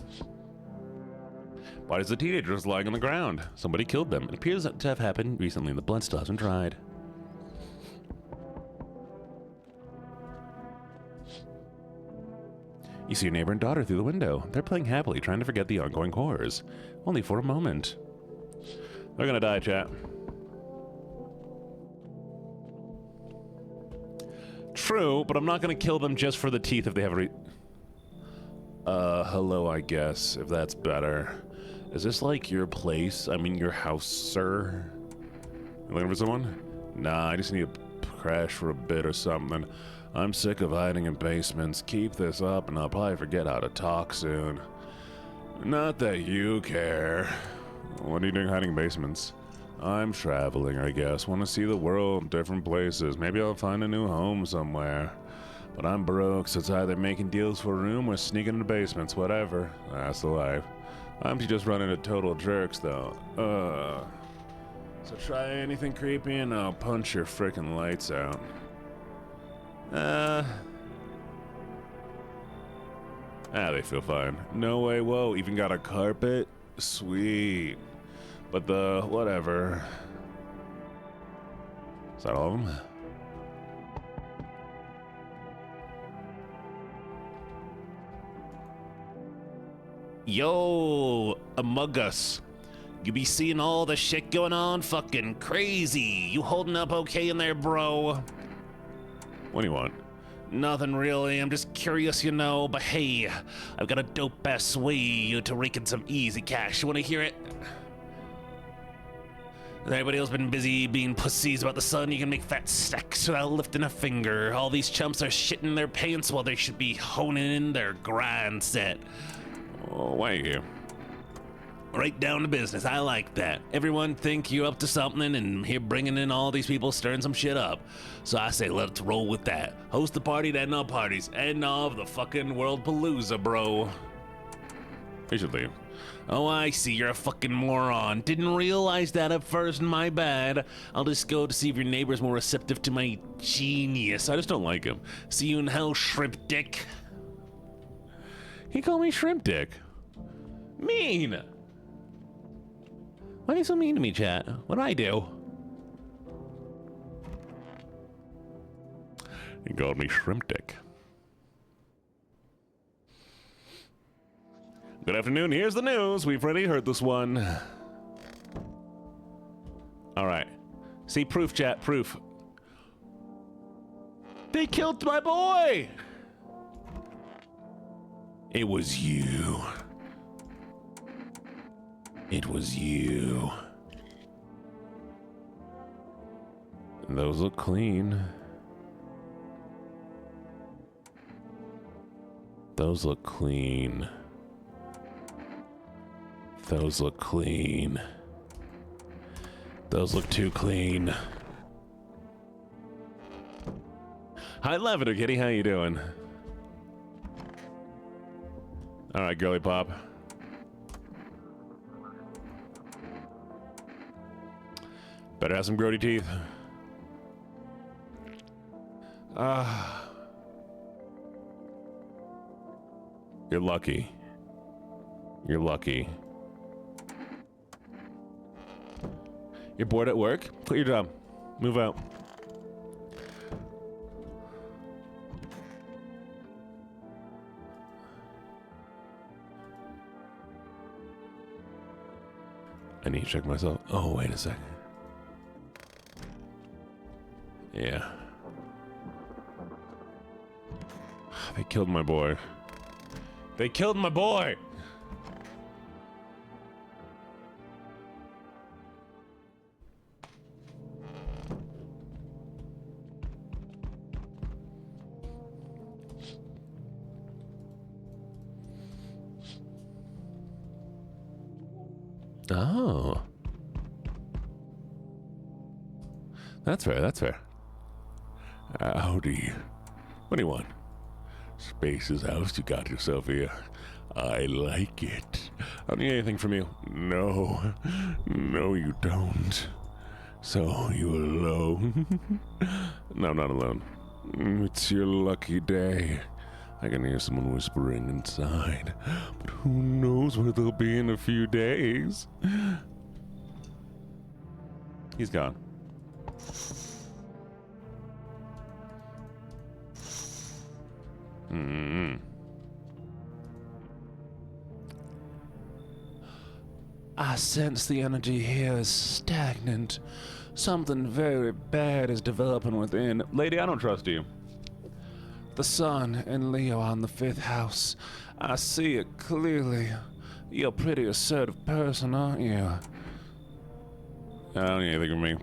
Bodies of teenagers lying on the ground. Somebody killed them. It appears to have happened recently, and the blood still hasn't dried. You see your neighbor and daughter through the window. They're playing happily, trying to forget the ongoing horrors. Only for a moment. They're gonna die, chat. True, but I'm not gonna kill them just for the teeth if they have hello, I guess, if that's better. Is this like your place? I mean, your house, sir? You looking for someone? Nah, I just need to crash for a bit or something. I'm sick of hiding in basements. Keep this up and I'll probably forget how to talk soon. Not that you care. What are you doing hiding in basements? I'm traveling, I guess. Want to see the world, different places. Maybe I'll find a new home somewhere. But I'm broke, so it's either making deals for a room or sneaking into basements, whatever. That's the life. I'm just running into total jerks, though. So try anything creepy and I'll punch your frickin' lights out. They feel fine. No way, whoa, even got a carpet? Sweet. But whatever. Is that all of them? Yo, Among Us. You be seeing all the shit going on? Fucking crazy. You holding up okay in there, bro? What do you want? Nothing really. I'm just curious, you know. But hey, I've got a dope-ass way to rake in some easy cash. You wanna hear it? Everybody else been busy being pussies about the sun. You can make fat stacks without lifting a finger. All these chumps are shitting their pants while they should be honing in their grind set. Oh, why are you here? Right down to business. I like that. Everyone think you're up to something, and here bringing in all these people stirring some shit up. So I say let's roll with that. Host the party that no parties. End of the fucking world palooza, bro. You should leave. Oh, I see. You're a fucking moron. Didn't realize that at first. My bad. I'll just go to see if your neighbor's more receptive to my genius. I just don't like him. See you in hell, shrimp dick. He called me shrimp dick. Mean. Why are you so mean to me, chat? What do I do? He called me shrimp dick. Good afternoon, here's the news. We've already heard this one. All right. See, proof, chat, proof. They killed my boy! It was you. It was you. Those look clean. Those look clean. Those look clean. Those look too clean. Hi, Lavender Kitty. How you doing? All right, girly pop. Better have some grody teeth. You're lucky. You're lucky. You're bored at work? Quit your job. Move out. I need to check myself. Oh, wait a second. Yeah. They killed my boy. They killed my boy! Oh. That's fair, that's fair. Howdy. What do you want? Spacious house you got yourself here. I like it. I don't need anything from you. No, no you don't. So, you alone? No, I'm not alone. It's your lucky day. I can hear someone whispering inside, but who knows where they'll be in a few days? He's gone. I sense the energy here is stagnant. Something very bad is developing within. Lady, I don't trust you. The sun and Leo on the 5th house. I see it clearly. You're a pretty assertive person, aren't you? I don't need anything from me.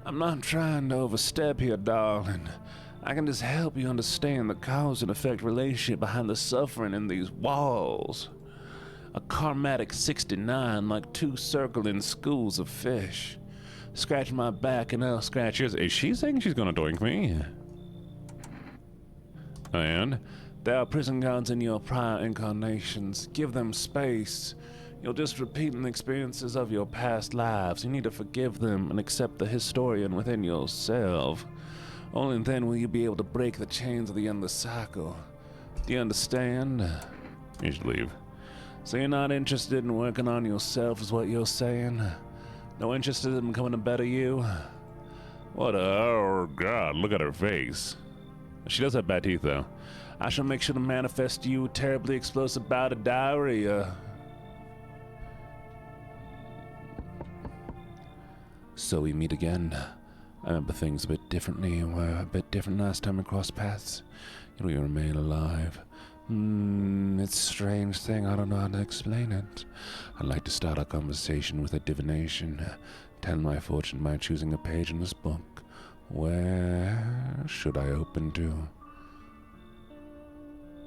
I'm not trying to overstep here, darling. I can just help you understand the cause and effect relationship behind the suffering in these walls. A karmatic 69 like 2 circling schools of fish. Scratch my back and I'll scratch yours. Is she saying she's gonna doink me? And there are prison guards in your prior incarnations. Give them space. You're just repeating the experiences of your past lives. You need to forgive them and accept the historian within yourself. Only then will you be able to break the chains of the endless cycle. Do you understand? You should leave. So you're not interested in working on yourself is what you're saying? No interest in becoming a better you? What a... Oh, God, look at her face. She does have bad teeth, though. I shall make sure to manifest you terribly explosive bout of diarrhea. So we meet again. I remember things a bit differently. We were a bit different last time we crossed paths. Yet we remain alive. It's a strange thing. I don't know how to explain it. I'd like to start our conversation with a divination. Tell my fortune by choosing a page in this book. Where should I open to?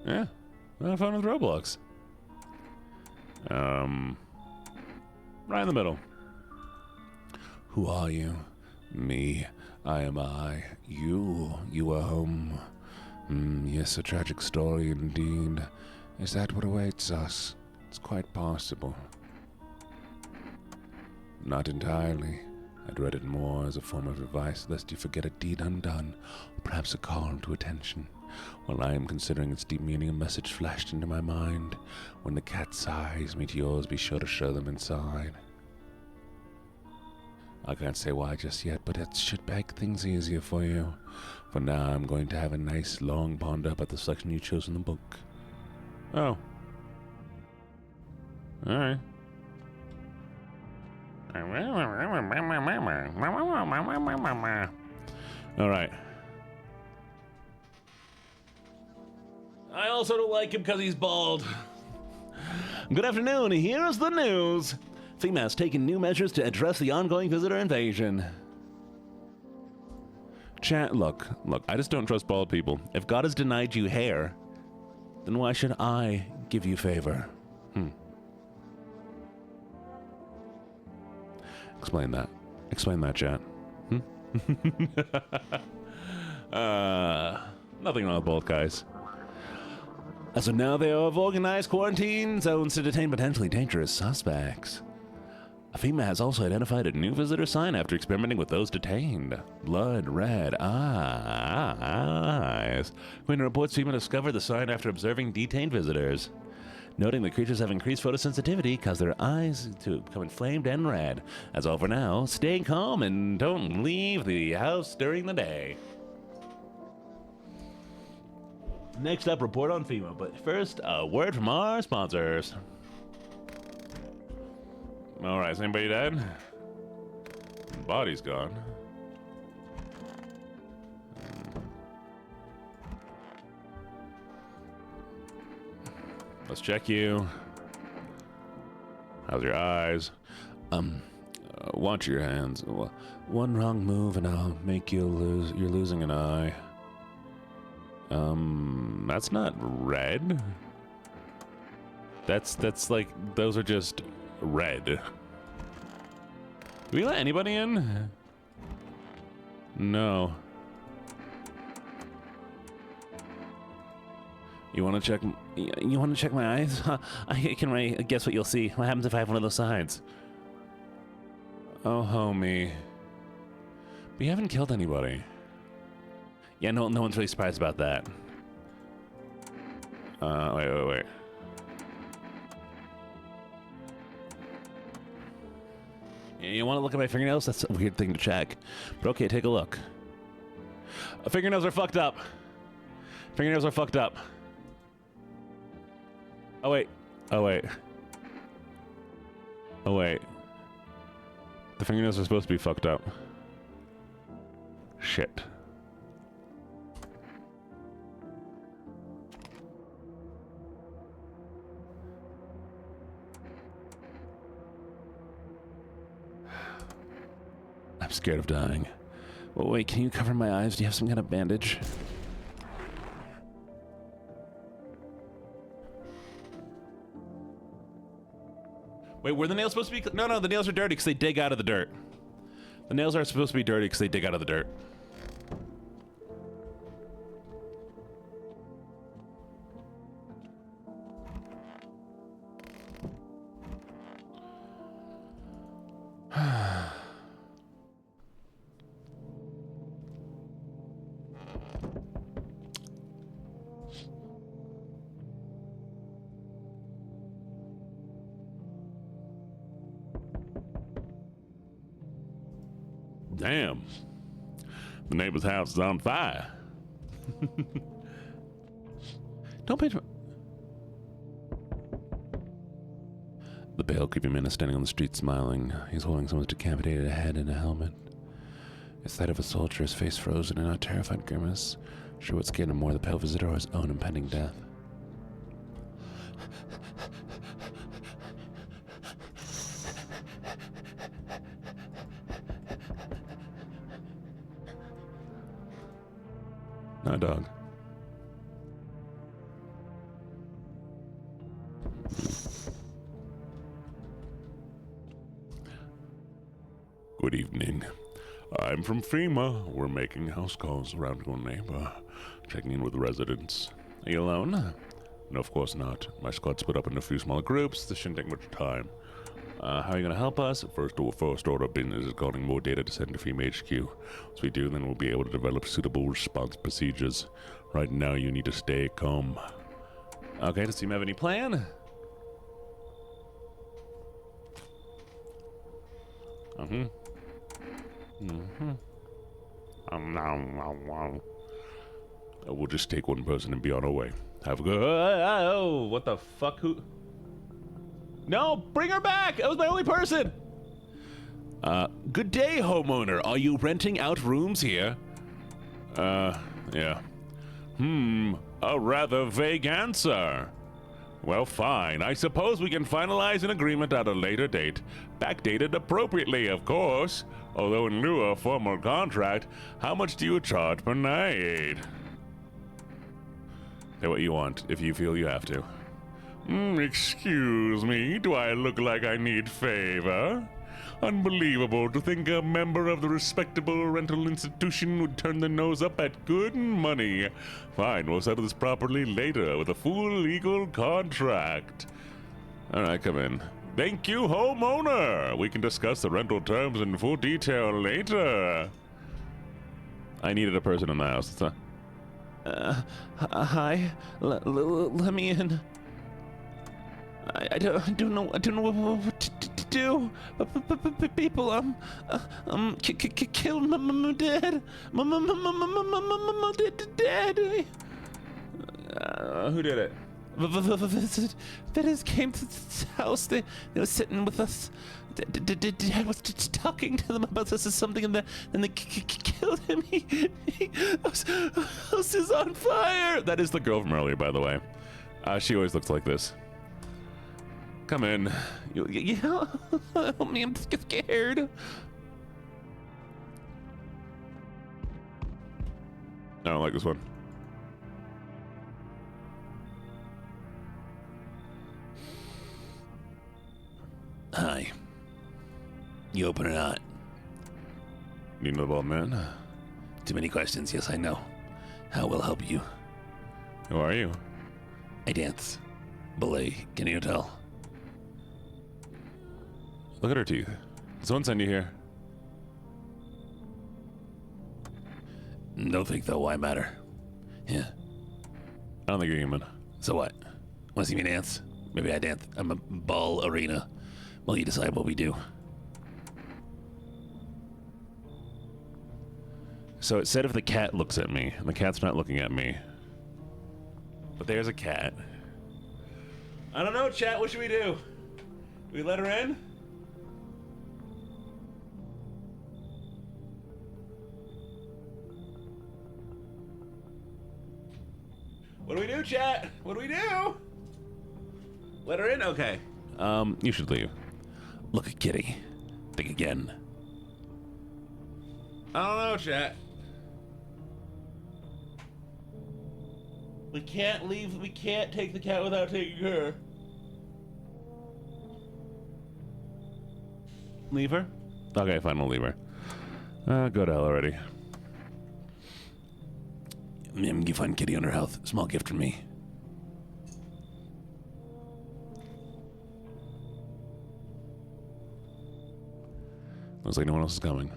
Yeah, have fun with Roblox. Right in the middle. Who are you? Me. I am I. You are home. Yes, a tragic story indeed. Is that what awaits us? It's quite possible. Not entirely. I'd read it more as a form of advice lest you forget a deed undone, or perhaps a call to attention. While I am considering its deep meaning, a message flashed into my mind. When the cat's eyes meet yours, be sure to show them inside. I can't say why just yet, but it should make things easier for you. For now, I'm going to have a nice long ponder about the selection you chose in the book. Oh. Alright. Alright. I also don't like him because he's bald. Good afternoon, here's the news. FEMA has taken new measures to address the ongoing visitor invasion. Chat, look, I just don't trust bald people. If God has denied you hair, then why should I give you favor? Explain that, chat. Nothing wrong with bald guys. As of now, they have organized quarantine zones to detain potentially dangerous suspects. FEMA has also identified a new visitor sign after experimenting with those detained. Blood red eyes. Quinn reports FEMA discovered the sign after observing detained visitors. Noting the creatures have increased photosensitivity, cause their eyes to become inflamed and red. That's all for now. Stay calm and don't leave the house during the day. Next up, report on FEMA, but first, a word from our sponsors. Alright, is anybody dead? Body's gone. Let's check you. How's your eyes? Watch your hands. One wrong move and I'll make you lose. You're losing an eye. That's not red. That's like, those are just red. Do we let anybody in? No. You want to check? You want to check my eyes? Huh? I can already guess what you'll see. What happens if I have one of those signs? Oh, homie. But you haven't killed anybody. Yeah, no one's really surprised about that. Wait. You want to look at my fingernails? That's a weird thing to check. But okay, take a look. Fingernails are fucked up. Fingernails are fucked up. Oh, wait. The fingernails are supposed to be fucked up. Shit. I'm scared of dying. Well, wait, can you cover my eyes? Do you have some kind of bandage? Wait, were the nails supposed to be... No, the nails are dirty because they dig out of the dirt. The nails are supposed to be dirty because they dig out of the dirt. Damn. The neighbor's house is on fire. Don't pay. The pale, creepy man is standing on the street smiling. He's holding someone's decapitated head in a helmet. At sight of a soldier, his face frozen in a terrified grimace. Sure what scared him more, the pale visitor or his own impending death. No, dog. Good evening. I'm from FEMA. We're making house calls around your neighbor, checking in with residents. Are you alone? No, of course not. My squad split up into a few smaller groups. This shouldn't take much time. How are you going to help us? First order of business is calling more data to send to FEMA HQ. Once we do, then we'll be able to develop suitable response procedures. Right now, you need to stay calm. Okay, does FEMA have any plan? We'll just take one person and be on our way. Have a good... Oh, what the fuck? Who... No, bring her back! That was my only person! Good day, homeowner. Are you renting out rooms here? Yeah. A rather vague answer. Well, fine. I suppose we can finalize an agreement at a later date. Backdated appropriately, of course. Although in lieu of a formal contract, how much do you charge per night? Pay what you want, if you feel you have to. Excuse me, do I look like I need favor? Unbelievable to think a member of the respectable rental institution would turn their nose up at good money. Fine, we'll settle this properly later with a full legal contract. All right, come in. Thank you, homeowner. We can discuss the rental terms in full detail later. I needed a person in the house. Hi. Let me in. I don't know what to do. People, kill my dad. My dad. Who did it? Visitors came to the house. They were sitting with us. Dad was talking to them about this or something, and then they killed him. House is on fire. That is the girl from earlier, by the way. She always looks like this. Come in. Yeah, help me. I'm scared. I don't like this one. You open or not? You know about man? Too many questions. Yes, I know. How will help you? Who are you? I dance. Ballet. Can you tell? Look at her teeth. Did someone send you here? Don't think though. Why matter? Yeah. I don't think you're human. So what? Want to see me dance? Maybe I dance. I'm a ball arena. Well, you decide what we do. So it said if the cat looks at me, and the cat's not looking at me. But there's a cat. I don't know, chat. What should we do? We let her in? What do we do, chat? What do we do? Let her in? Okay. You should leave. Look at Kitty. Think again. I don't know, chat. We can't leave. We can't take the cat without taking her. Leave her? Okay, fine, we'll leave her. Go to hell already. You find Kitty under health. Small gift from me. Looks like no one else is coming.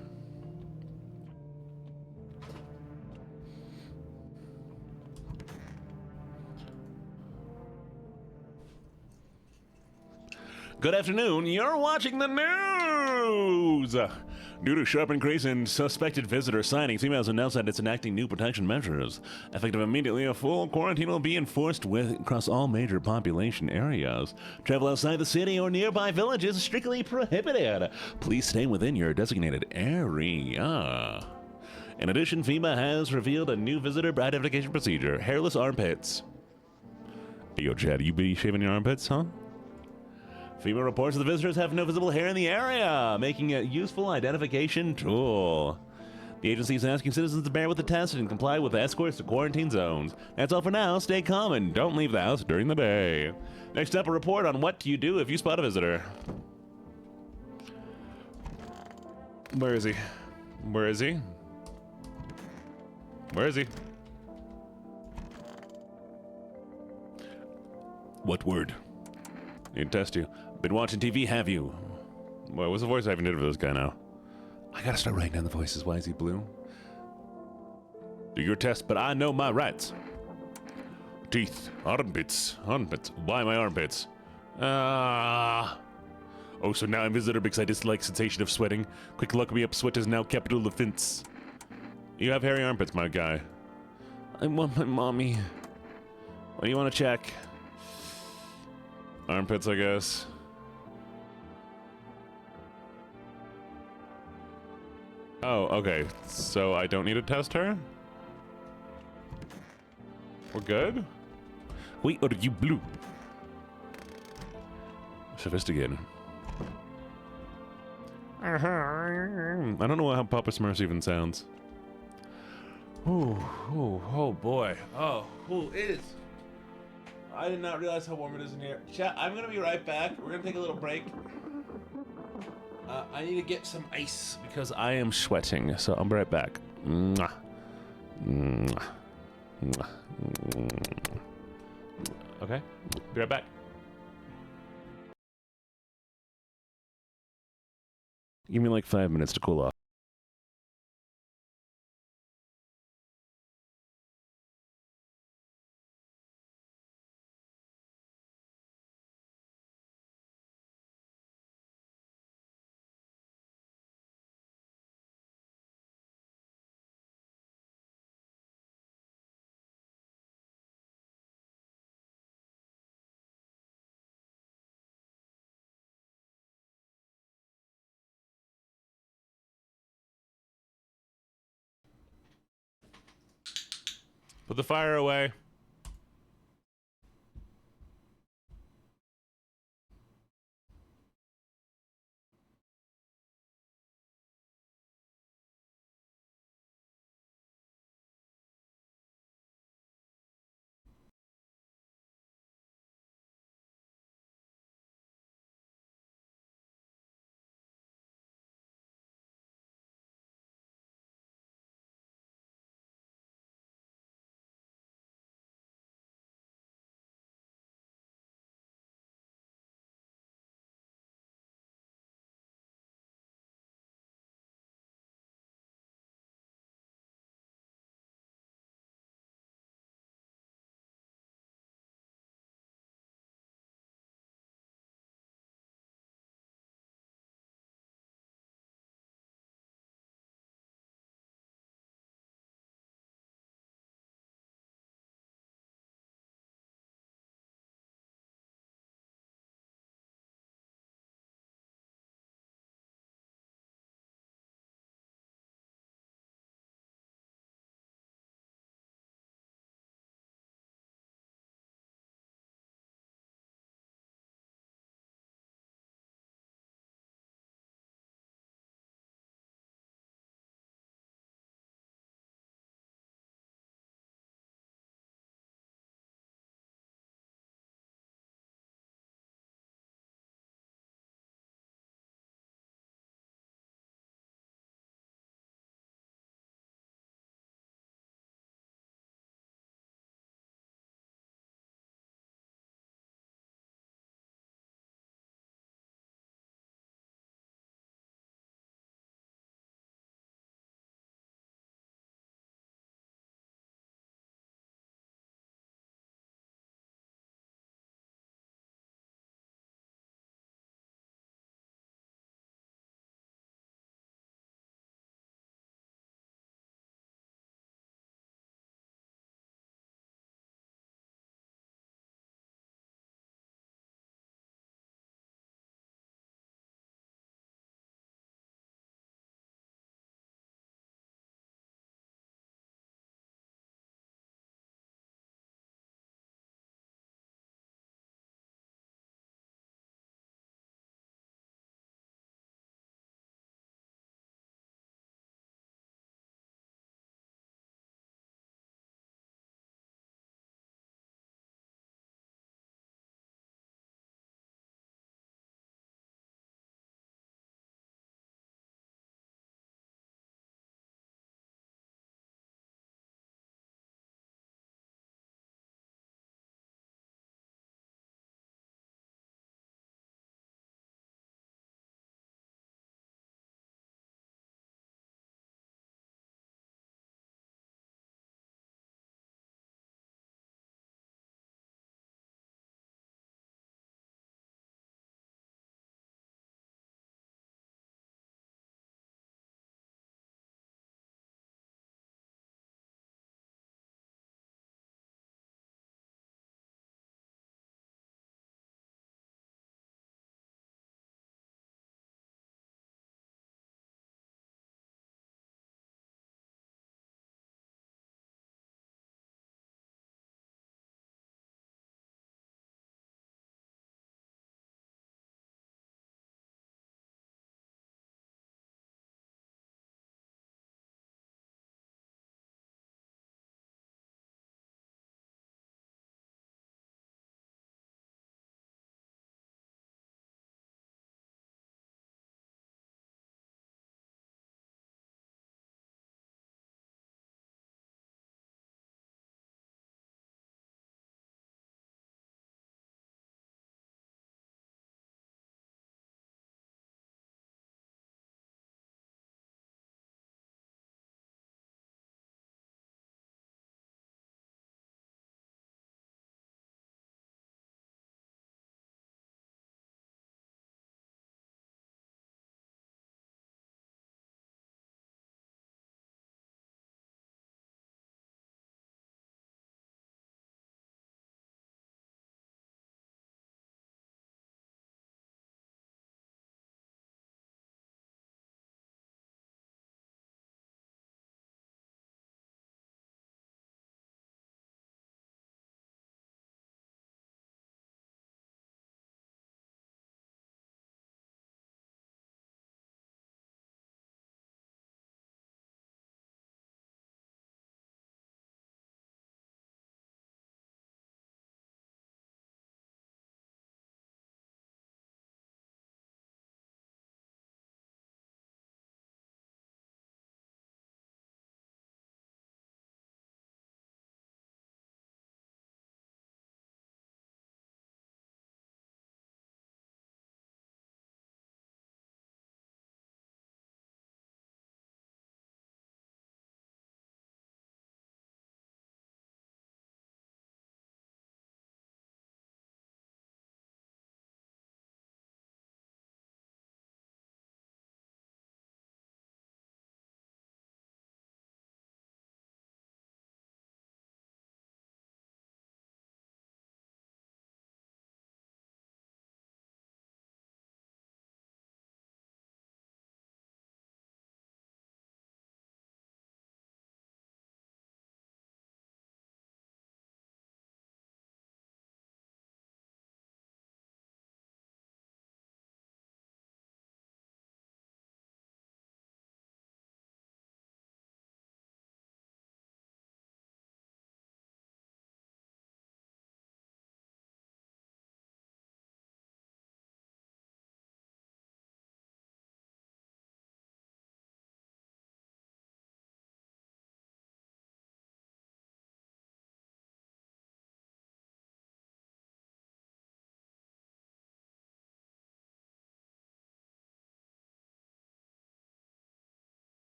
Good afternoon. You're watching the news. Due to sharp increase in suspected visitor sightings, emails announced that it's enacting new protection measures. Effective immediately, a full quarantine will be enforced across all major population areas. Travel outside the city or nearby villages is strictly prohibited. Please stay within your designated area. In addition, FEMA has revealed a new visitor identification procedure: hairless armpits. Hey, yo, Chad, you be shaving your armpits, huh? FEMA reports that the visitors have no visible hair in the area, making it a useful identification tool. The agency is asking citizens to bear with the test and comply with escorts to quarantine zones. That's all for now. Stay calm and don't leave the house during the day. Next up, a report on what you do if you spot a visitor. Where is he? Where is he? Where is he? What word? Need to test you. Been watching TV, have you? What was the voice I even did for this guy now? I gotta start writing down the voices. Why is he blue? Do your test, but I know my rights. Teeth, armpits, armpits. Why my armpits? Oh, so now I'm visitor because I dislike sensation of sweating. Quick look me up, sweat is now capital offense. You have hairy armpits, my guy. I want my mommy. What do you want to check? Armpits, I guess. Oh, okay. So I don't need to test her? We're good? Wait, are you blue? Sophisticated. I don't know how Papa Smurfs even sounds. Oh boy. Oh, it is. I did not realize how warm it is in here. Chat, I'm gonna be right back. We're gonna take a little break. I need to get some ice because I am sweating, so I'll be right back. Mwah. Mwah. Mwah. Mwah. Okay, be right back. Give me like 5 minutes to cool off. Put the fire away.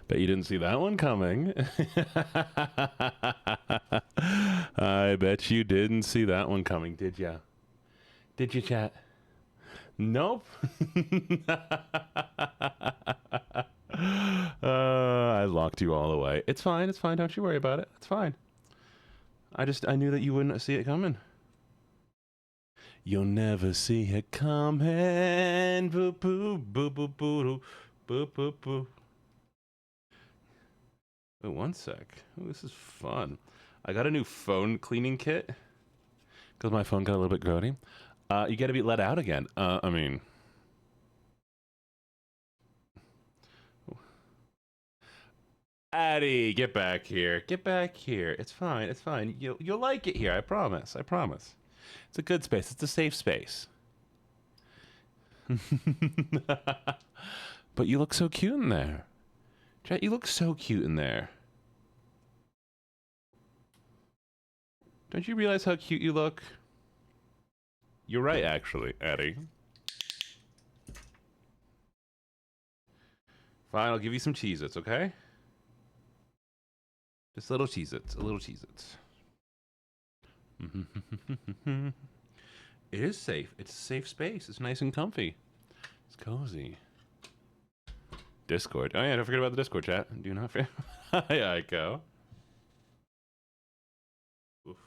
Bet you didn't see that one coming. I bet you didn't see that one coming, did ya? Did you, chat? Nope. I locked you all away. It's fine. It's fine. Don't you worry about it. It's fine. I knew that you wouldn't see it coming. You'll never see it coming. Boo boo boo boo boo boo boo boo. Oh, one sec. Oh, this is fun. I got a new phone cleaning kit because my phone got a little bit grody. You got to be let out again. I mean, Addie, get back here. Get back here. It's fine. It's fine. You'll like it here. I promise. I promise. It's a good space. It's a safe space. But you look so cute in there. Chat, you look so cute in there. Don't you realize how cute you look? You're right, actually, Addie. Fine, I'll give you some Cheez-Its, okay? Just little Cheez-Its, a little Cheez-Its. It is safe. It's a safe space. It's nice and comfy. It's cozy. Discord. Oh yeah, don't forget about the Discord chat. Do not forget. Hi, Aiko. Oof.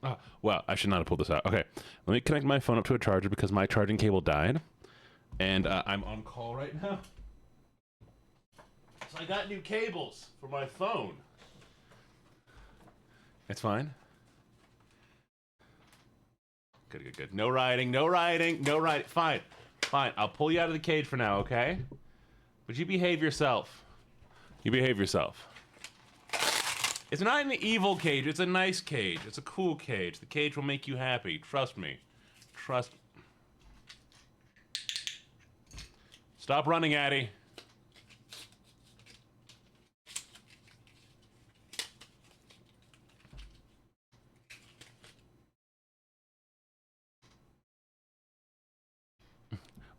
Oh, well, I should not have pulled this out. Okay, let me connect my phone up to a charger because my charging cable died. And I'm on call right now. So I got new cables for my phone. It's fine. Good, good, good. No riding, no riding, no riding. Fine, fine. I'll pull you out of the cage for now, okay? But you behave yourself. You behave yourself. It's not an evil cage. It's a nice cage. It's a cool cage. The cage will make you happy. Trust me. Trust. Stop running, Addie.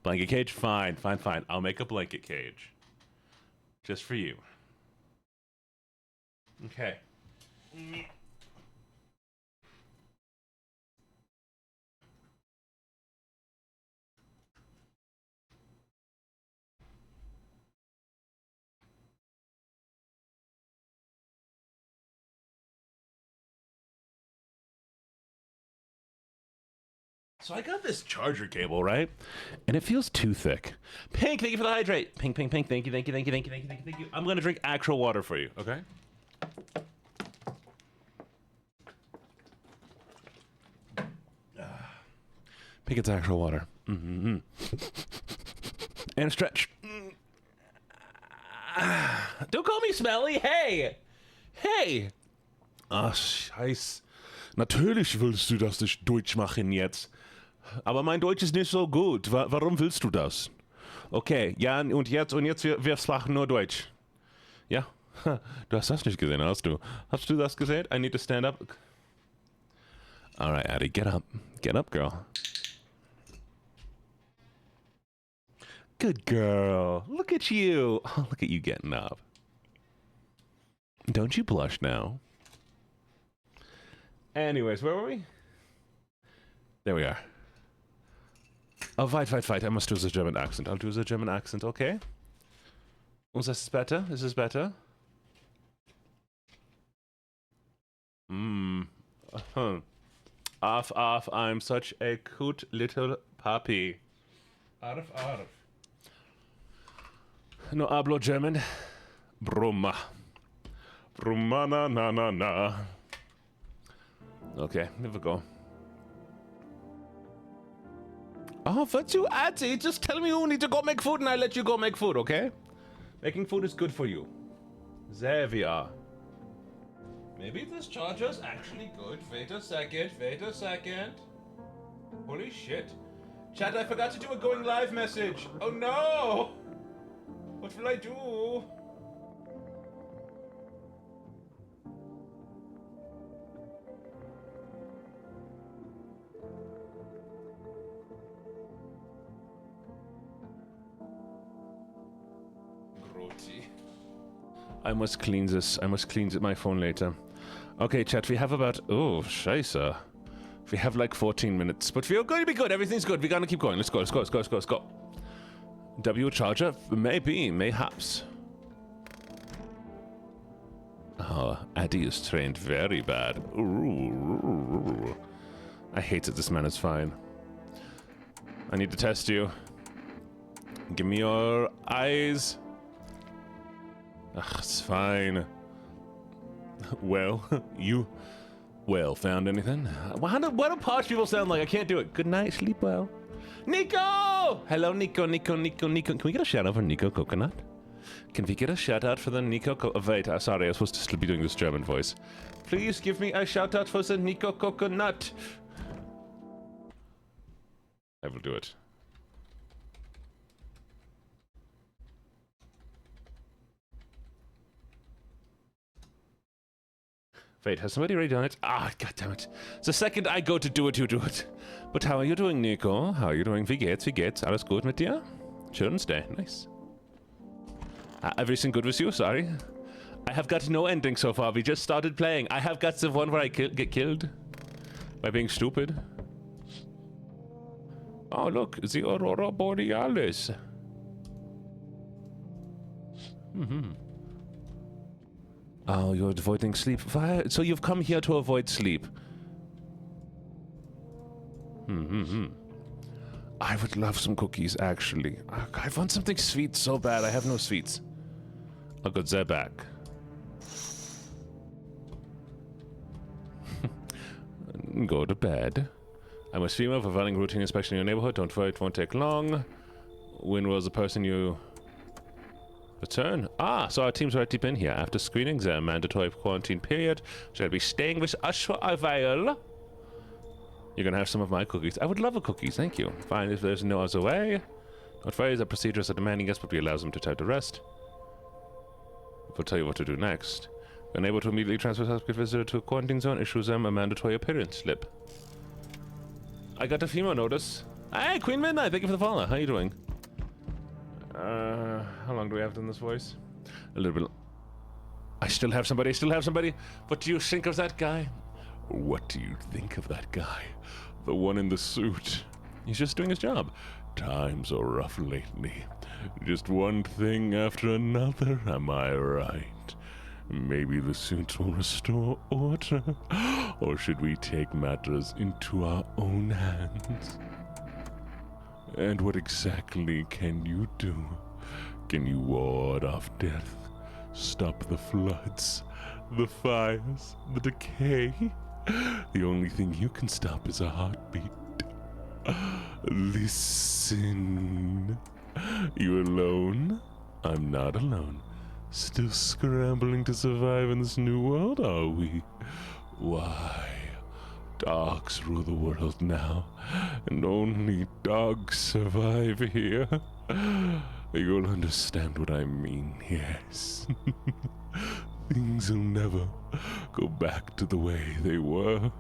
Blanket cage? Fine, fine, fine. I'll make a blanket cage. Just for you. Okay. So I got this charger cable, right? And it feels too thick. Pink, thank you for the hydrate. Pink, pink, pink. Thank you, thank you, thank you, thank you, thank you, thank you, thank you. I'm gonna drink actual water for you, okay? Pink, it's actual water. Mm-hmm. And a stretch. Don't call me smelly. Hey! Hey! Ach, scheiß. Natürlich willst du das nicht Deutsch machen jetzt. Aber mein Deutsch ist nicht so gut. Warum willst du das? Okay, ja, und jetzt wir sprachen nur Deutsch. Ja, du hast das nicht gesehen, hast du? Hast du das gesehen? I need to stand up. All right, Addie, get up. Get up, girl. Good girl. Look at you. Oh, look at you getting up. Don't you blush now. Anyways, where were we? There we are. Oh, fight. I must do the German accent. I'll do the German accent, okay? Was this better? Is this better? Arf, I'm such a cute little puppy. Arf. No hablo German. Brumma. Brumma na. Okay, here we go. Oh, what's you Auntie? Just tell me you need to go make food and I'll let you go make food, okay? Making food is good for you. There we are. Maybe this charger's actually good. Wait a second. Holy shit. Chat, I forgot to do a going live message. Oh no! What will I do? I must clean this. I must clean my phone later. Okay, chat, we have about... Oh, scheiße. We have like 14 minutes, but we're going to be good. Everything's good. We're going to keep going. Let's go, let's go, let's go, let's go, let's go. W charger? Maybe, mayhaps. Oh, Addy is trained very bad. Ooh. I hate it. This man is fine. I need to test you. Give me your eyes. Ugh, it's fine. Well, you... Well, found anything? What do posh people sound like? I can't do it. Good night, sleep well. Nico! Hello, Nico, Nico, Nico, Nico. Can we get a shout out for Nico Coconut? Can we get a shout out for the Nico wait, sorry, I was supposed to be doing this German voice. Please give me a shout out for the Nico Coconut. I will do it. Wait, has somebody already done it? Ah, goddammit. The second I go to do it, you do it. But how are you doing, Nico? How are you doing? Wie geht's? Wie geht's? Alles gut mit dir? Children's Day. Nice. Everything good with you? Sorry. I have got no ending so far. We just started playing. I have got the one where I get killed by being stupid. Oh, look. The Aurora Borealis. Oh, you're avoiding sleep. So you've come here to avoid sleep. I would love some cookies, actually. I want something sweet so bad. I have no sweets. I'll go there back. Go to bed. I'm a streamer for running routine inspection in your neighborhood. Don't worry, it won't take long. When was the person you... Return? Ah, so our team's already been here. After screening their mandatory quarantine period, shall be staying with us for a while. You're gonna have some of my cookies. I would love a cookie, thank you. Fine, if there's no other way. Don't worry, the procedures are demanding us, but we allow them to time to rest. We'll tell you what to do next. Unable to immediately transfer suspect visitor to a quarantine zone, issue them a mandatory appearance slip. I got a FEMA notice. Hey, Queen Midnight, thank you for the follow. How you doing? How long do we have in this voice? A little bit. I still have somebody. What do you think of that guy? What do you think of that guy? The one in the suit. He's just doing his job. Times are rough lately. Just one thing after another, am I right? Maybe the suit will restore order. Or should we take matters into our own hands? And what exactly can you do? Can you ward off death? Stop the floods, the fires, the decay? The only thing you can stop is a heartbeat. Listen. You alone? I'm not alone. Still scrambling to survive in this new world, are we? Why? Dogs rule the world now, and only dogs survive here. You'll understand what I mean, yes. Things will never go back to the way they were.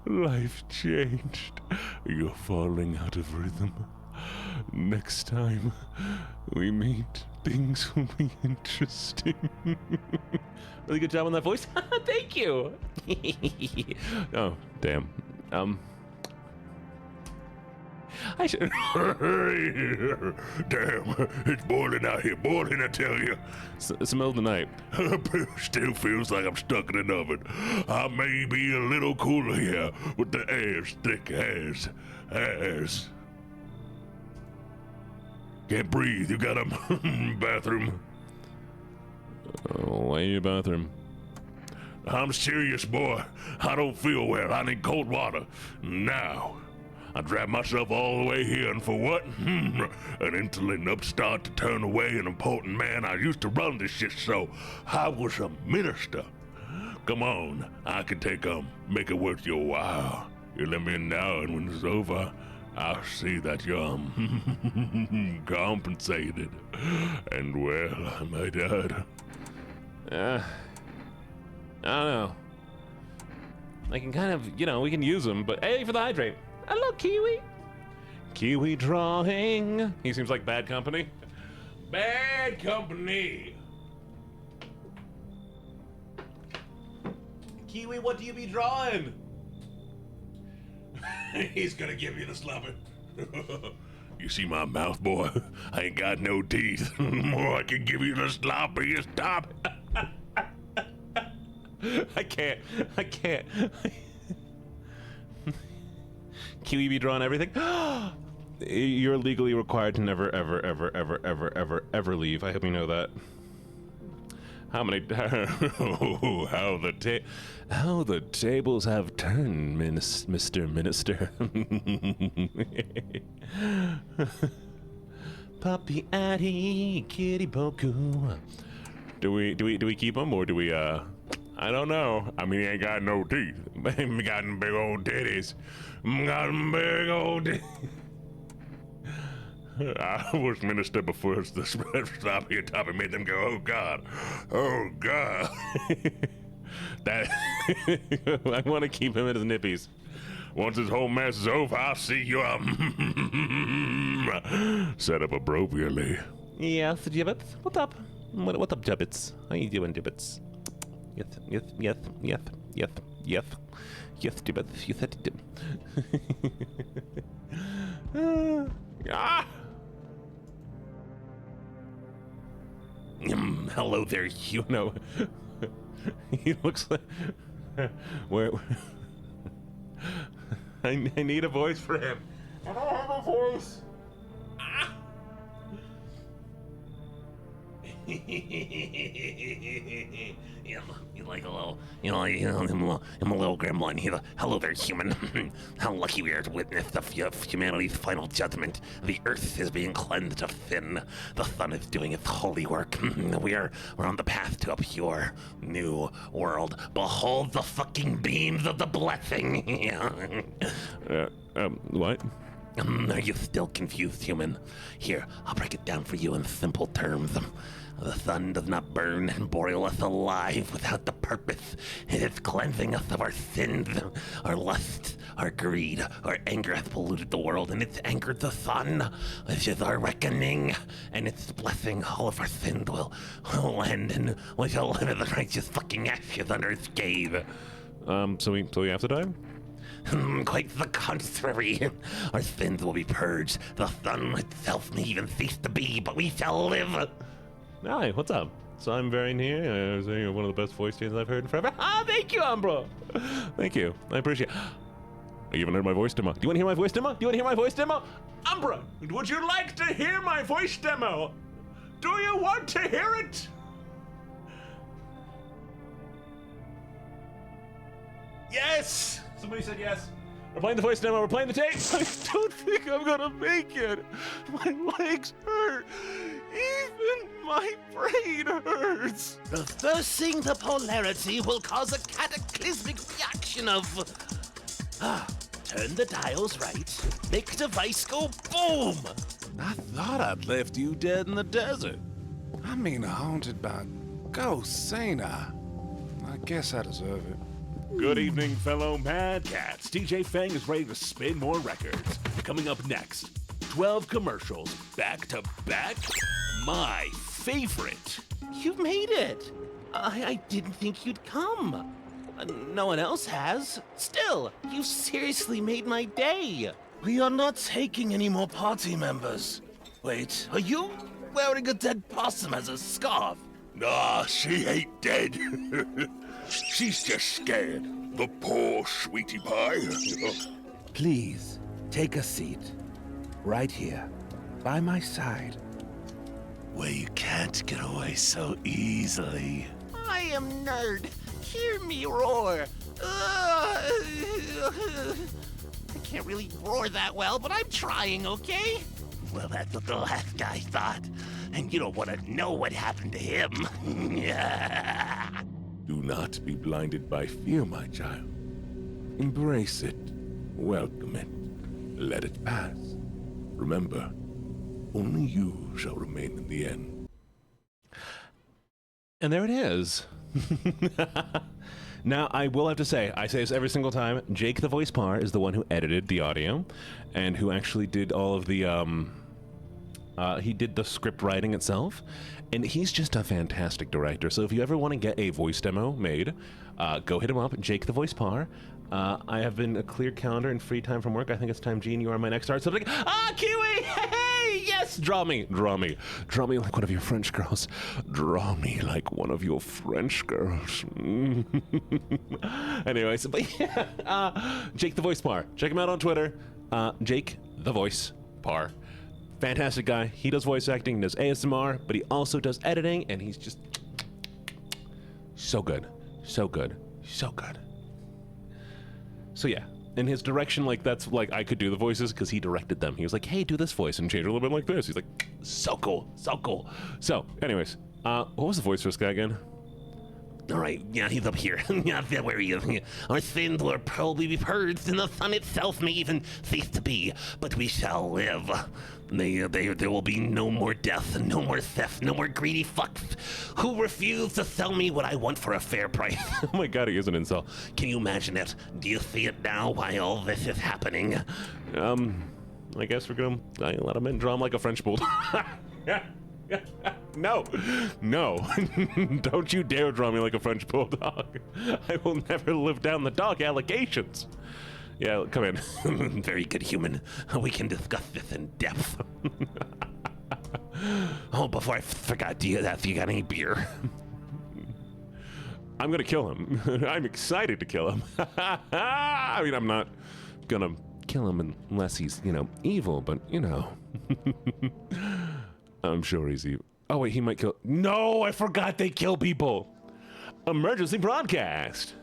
Life changed. You're falling out of rhythm. Next time we meet, things will be interesting. Really good job on that voice. Thank you. Oh, damn. I should. Damn, it's boiling out here. Boiling, I tell you. It's the middle of the night. Still feels like I'm stuck in an oven. I may be a little cooler here, but the air's thick as. Can't breathe. You got a bathroom? Why in your bathroom? I'm serious, boy. I don't feel well. I need cold water. Now. I dragged myself all the way here, and for what? An insolent upstart to turn away an important man. I used to run this shit, so I was a minister. Come on, I can make it worth your while. You let me in now, and when it's over, I'll see that you're compensated. And well, I might add. I don't know. I can kind of, we can use them, but hey, for the hydrate. Hello, Kiwi. Kiwi drawing. He seems like bad company. Bad company. Kiwi, what do you be drawing? He's gonna give you the slobber. You see my mouth, boy? I ain't got no teeth. More, I can give you the sloppiest top. I can't. Kiwi be drawing everything? You're legally required to never, ever leave. I hope you know that. How the tables have turned, Mr. Minister. Puppy Addy, kitty boku. Do we keep him or do we I don't know. I mean, he ain't got no teeth. He got them big old titties. Got them big old titties. I was minister before the stop here topic made them go, oh God. That I want to keep him at his nippies. Once this whole mess is over, I'll see you set up appropriately. Yes, Jibbits. What's up? What's up, Jibbits? How you doing, Jibbits? Yes, Jibbits. You said it. Hello there, He looks like... Where... I need a voice for him. I don't have a voice. You're like a little, I'm a little gremlin. Hello there, human. How lucky we are to witness humanity's final judgment. The earth is being cleansed of sin. The sun is doing its holy work. We're on the path to a pure new world. Behold the fucking beams of the blessing. What? Are you still confused, human? Here, I'll break it down for you in simple terms. The sun does not burn and boil us alive without the purpose. It is cleansing us of our sins. Our lust, our greed, our anger has polluted the world, and it's angered the sun. This is our reckoning, and its blessing. All of our sins will end, and we shall live as the righteous fucking ashes under its gaze. So we have to die? Quite the contrary. Our sins will be purged. The sun itself may even cease to be, but we shall live. Hi, what's up? So I'm very near. You're one of the best voice changes I've heard in forever. Thank you, Umbra. Thank you. I appreciate it. You haven't heard my voice demo. Do you want to hear my voice demo? Umbra, would you like to hear my voice demo? Do you want to hear it? Yes! Somebody said yes. We're playing the voice demo. We're playing the tape. I don't think I'm gonna make it. My legs hurt. Even my brain hurts. Reversing the polarity will cause a cataclysmic reaction of... turn the dials right. Make device go boom. I thought I'd left you dead in the desert. I mean, haunted by ghosts, ain't I? I guess I deserve it. Good evening, fellow Mad Cats. DJ Fang is ready to spin more records. Coming up next, 12 commercials back to back. My favorite. You've made it. I didn't think you'd come. No one else has. Still, you seriously made my day. We are not taking any more party members. Wait, are you wearing a dead possum as a scarf? Nah, she ain't dead. She's just scared. The poor sweetie pie. Please, take a seat. Right here, by my side. Where you can't get away so easily. I am Nerd. Hear me roar. I can't really roar that well, but I'm trying, okay? Well, that's what the last guy thought. And you don't want to know what happened to him. Do not be blinded by fear, my child. Embrace it. welcome it. Let it pass. Remember, only you shall remain in the end. And there it is. Now, I will have to say, I say this every single time, Jake the Voice Par is the one who edited the audio and who actually did all of the, he did the script writing itself, and he's just a fantastic director. So if you ever want to get a voice demo made, go hit him up, Jake the Voice Par. I have been a clear calendar and free time from work. I think it's time, Gene, you are my next art subject. Kiwi! Hey, yes! Draw me like one of your French girls. Draw me like one of your French girls. Anyways, but yeah, Jake the Voice Par. Check him out on Twitter. Jake the Voice Par. Fantastic guy. He does voice acting, does ASMR, but he also does editing, and he's just so good. So good. So good. So yeah, in his direction, like that's like I could do the voices because he directed them. He was like, hey, do this voice and change it a little bit like this. He's like, so cool, so cool. So anyways, what was the voice for this guy again? All right, yeah, he's up here. Yeah, there where he is. Our sins will probably be purged, and the sun itself may even cease to be, but we shall live. There will be no more death, no more theft, no more greedy fucks who refuse to sell me what I want for a fair price. Oh my god, he is an incel. Can you imagine it? Do you see it now, why all this is happening? I guess we're gonna let him in, draw him like a French bulldog. No, don't you dare draw me like a French bulldog. I will never live down the dog allegations. Yeah, come in. Very good, human. We can discuss this in depth. Oh, before I forgot, do you got any beer? I'm gonna kill him. I'm excited to kill him. I mean, I'm not gonna kill him unless he's, evil, but, I'm sure he's evil. Oh, wait, he might kill... No, I forgot they kill people. Emergency broadcast.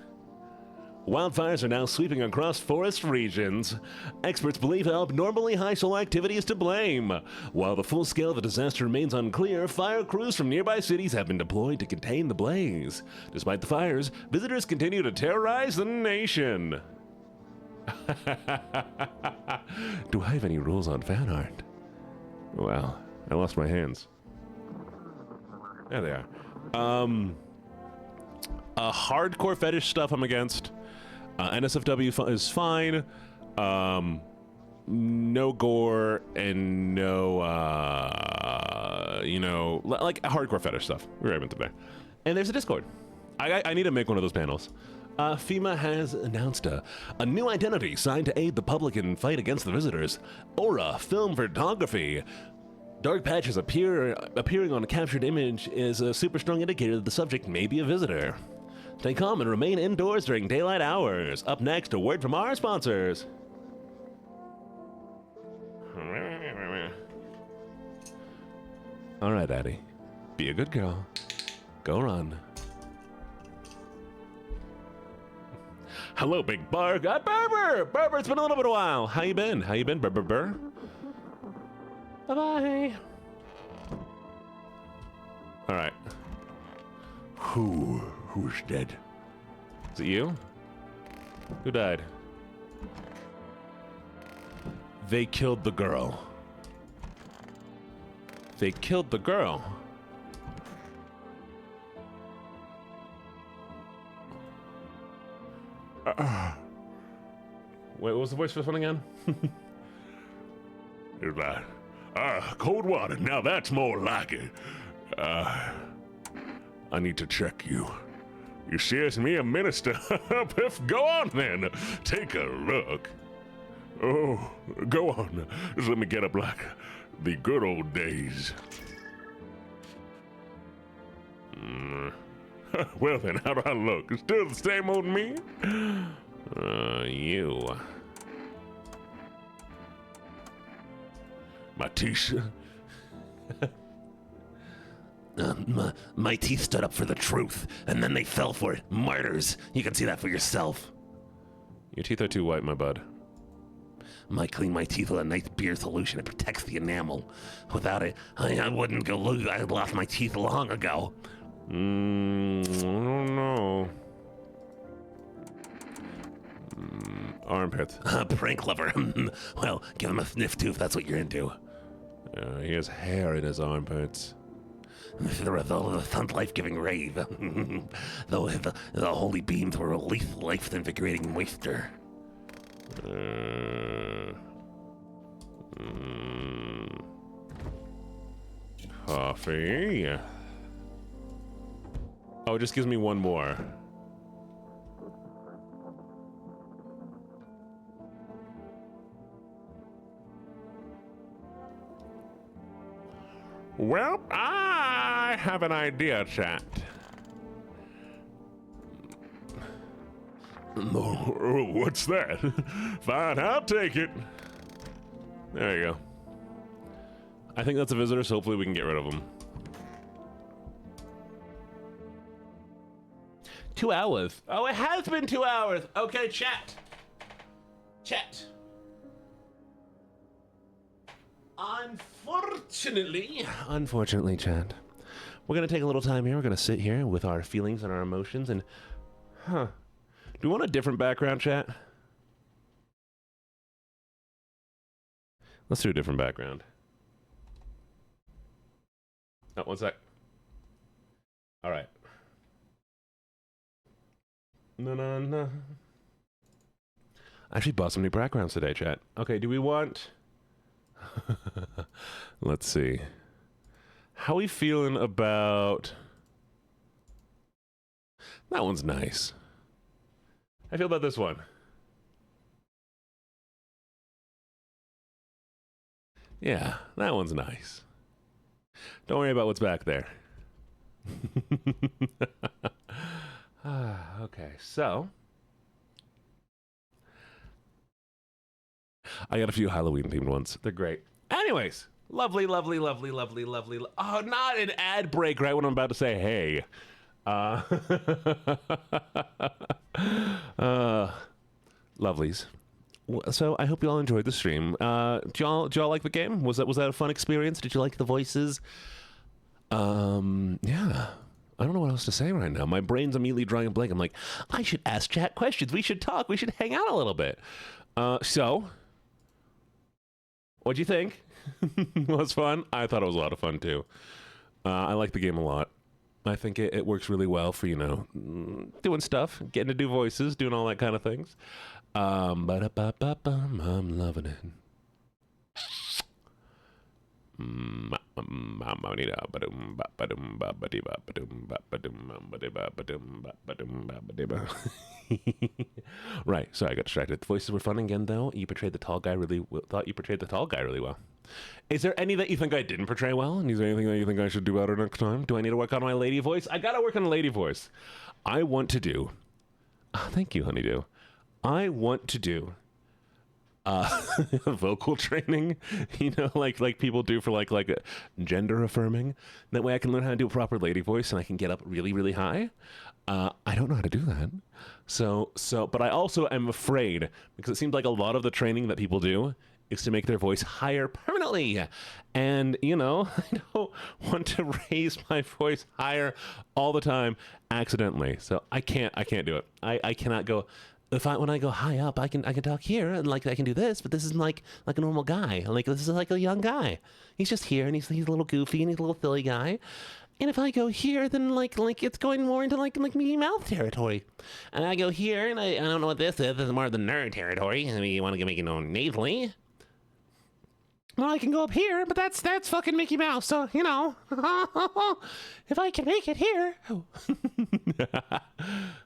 Wildfires are now sweeping across forest regions. Experts believe abnormally high solar activity is to blame. While the full scale of the disaster remains unclear, fire crews from nearby cities have been deployed to contain the blaze. Despite the fires, visitors continue to terrorize the nation. Do I have any rules on fan art? Well, I lost my hands. There they are. Hardcore fetish stuff I'm against. NSFW is fine. No gore and no, like hardcore fetish stuff. We're right into there. And there's a Discord. I need to make one of those panels. FEMA has announced a new identity signed to aid the public in fight against the visitors. Aura Film Photography. Dark patches appearing on a captured image is a super strong indicator that the subject may be a visitor. Stay calm and remain indoors during daylight hours. Up next, a word from our sponsors. All right, Addie. Be a good girl. Go run. Hello, Big Bark. Berber! Berber, it's been a little bit of a while. How you been, Berber? Bye-bye. All right. Who's dead? Is it you? Who died? They killed the girl. They killed the girl. Wait, what was the voice for this one again? Is that? Cold water. Now that's more like it. I need to check you. You serious? Me, a minister? Piff, go on then. Take a look. Oh, go on. Just let me get up like the good old days. Well then, how do I look? Still the same old me? You. My teeth. My teeth stood up for the truth, and then they fell for it. Martyrs. You can see that for yourself. Your teeth are too white, my bud. I clean my teeth with a nice beer solution. It protects the enamel. Without it, I wouldn't go lose. I lost my teeth long ago. I don't know. Armpits. Prank lover. Well, give him a sniff too if that's what you're into. He has hair in his armpits. The result of the sun's life-giving rays. the holy beams will release life-invigorating moisture. Coffee. Oh, it just gives me one more. Well, I have an idea, chat. Oh, what's that? Fine, I'll take it. There you go. I think that's a visitor, so hopefully we can get rid of him. 2 hours. Oh, it has been 2 hours. Okay, chat. Chat. Unfortunately, chat, we're going to take a little time here. We're going to sit here with our feelings and our emotions and, do we want a different background, chat? Let's do a different background. Oh, one sec. All right. No. I actually bought some new backgrounds today, chat. Okay, do we want... Let's see. How we feeling about... That one's nice. I feel about this one. Yeah, that one's nice. Don't worry about what's back there. Okay, so... I got a few Halloween-themed ones. They're great. Anyways, lovely. Oh, not an ad break right when I'm about to say hey. Lovelies. So I hope you all enjoyed the stream. Did y'all like the game? Was that a fun experience? Did you like the voices? Yeah. I don't know what else to say right now. My brain's immediately drawing a blank. I'm like, I should ask chat questions. We should talk. We should hang out a little bit. So, what'd you think? It was fun? I thought it was a lot of fun, too. I like the game a lot. I think it works really well for, doing stuff, getting to do voices, doing all that kind of things. I'm loving it. Right, sorry, I got distracted. The voices were fun again, though. You portrayed the tall guy really well. Is there any that you think I didn't portray well? And is there anything that you think I should do better next time? Do I need to work on my lady voice? I gotta work on a lady voice. I want to do... thank you, Honeydew. I want to do... vocal training, like people do for like a gender affirming. That way I can learn how to do a proper lady voice and I can get up really, really high. I don't know how to do that. So, but I also am afraid because it seems like a lot of the training that people do is to make their voice higher permanently. And, I don't want to raise my voice higher all the time accidentally. So I can't do it. I cannot go... When I go high up, I can talk here and I can do this, but this isn't like a normal guy. Like this is like a young guy. He's just here and he's a little goofy and he's a little silly guy. And if I go here, then like it's going more into like Mickey Mouse territory. And I go here and I don't know what this is. This is more of the nerd territory. I mean, you want to make it known nasally. Well, I can go up here, but that's fucking Mickey Mouse. So if I can make it here.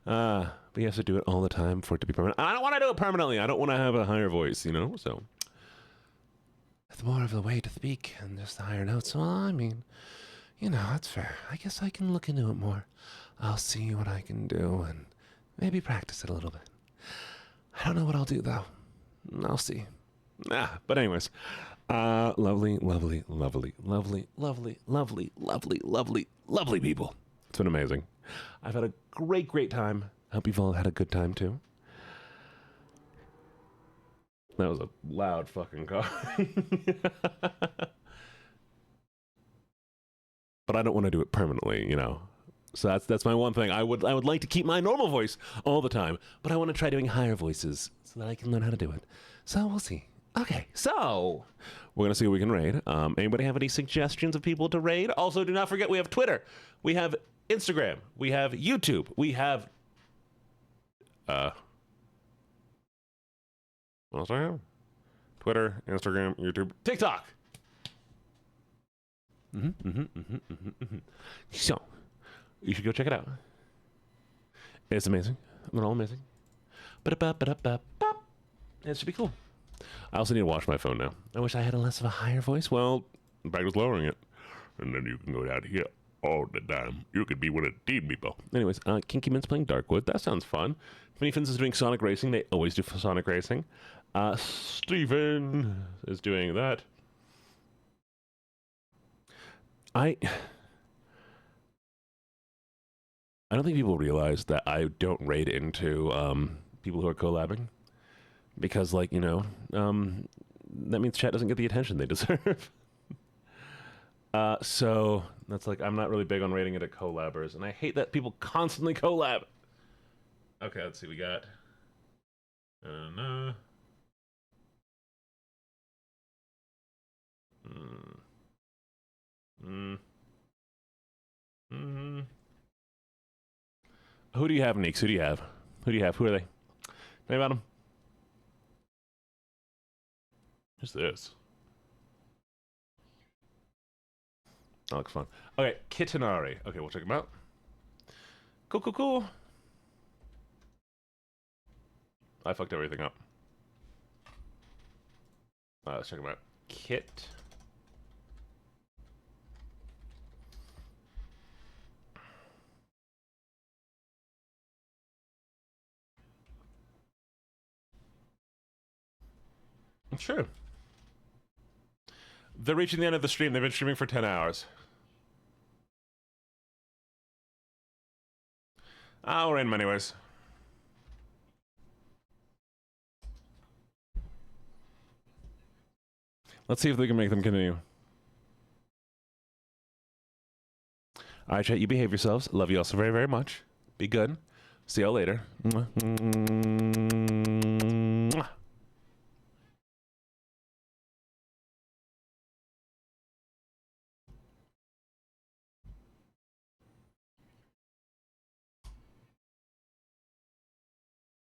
But you have to do it all the time for it to be permanent. I don't want to do it permanently. I don't want to have a higher voice, so. It's more of the way to speak and just the higher notes. Well, I mean, that's fair. I guess I can look into it more. I'll see what I can do and maybe practice it a little bit. I don't know what I'll do, though. I'll see. But anyways, lovely people. It's been amazing. I've had a great time. I hope you've all had a good time, too. That was a loud fucking car. But I don't want to do it permanently, So that's my one thing. I would like to keep my normal voice all the time, but I want to try doing higher voices so that I can learn how to do it. So we'll see. Okay, so we're going to see what we can raid. Anybody have any suggestions of people to raid? Also, do not forget we have Twitter. We have Instagram. We have YouTube. We have... what else do I have? Twitter, Instagram, YouTube, TikTok. So, you should go check it out. It's amazing. They're all amazing. It should be cool. I also need to wash my phone now. I wish I had a less of a higher voice. Well, in fact, I was lowering it. And then you can go down here all the time. You could be one of the team people. Anyways, Kinky Min's playing Darkwood. That sounds fun. Finny Fins is doing Sonic Racing. They always do Sonic Racing. Steven is doing that. I don't think people realize that I don't raid into people who are collabing. Because, like, you know, that means chat doesn't get the attention they deserve. So, that's like, I'm not really big on rating it at collabers. And I hate that people constantly collab. Okay, let's see, we got... Who do you have, Neeks? Who do you have? Who do you have? Who are they? Tell me about them. Who's this? That looks fun. Okay, Kitanari. Okay, we'll check him out. Cool. I fucked everything up. Let's check him out. Kit. Sure. They're reaching the end of the stream. They've been streaming for 10 hours. We're in them anyways. Let's see if we can make them continue. All right, chat, you behave yourselves. Love you all so very, very much. Be good. See y'all later.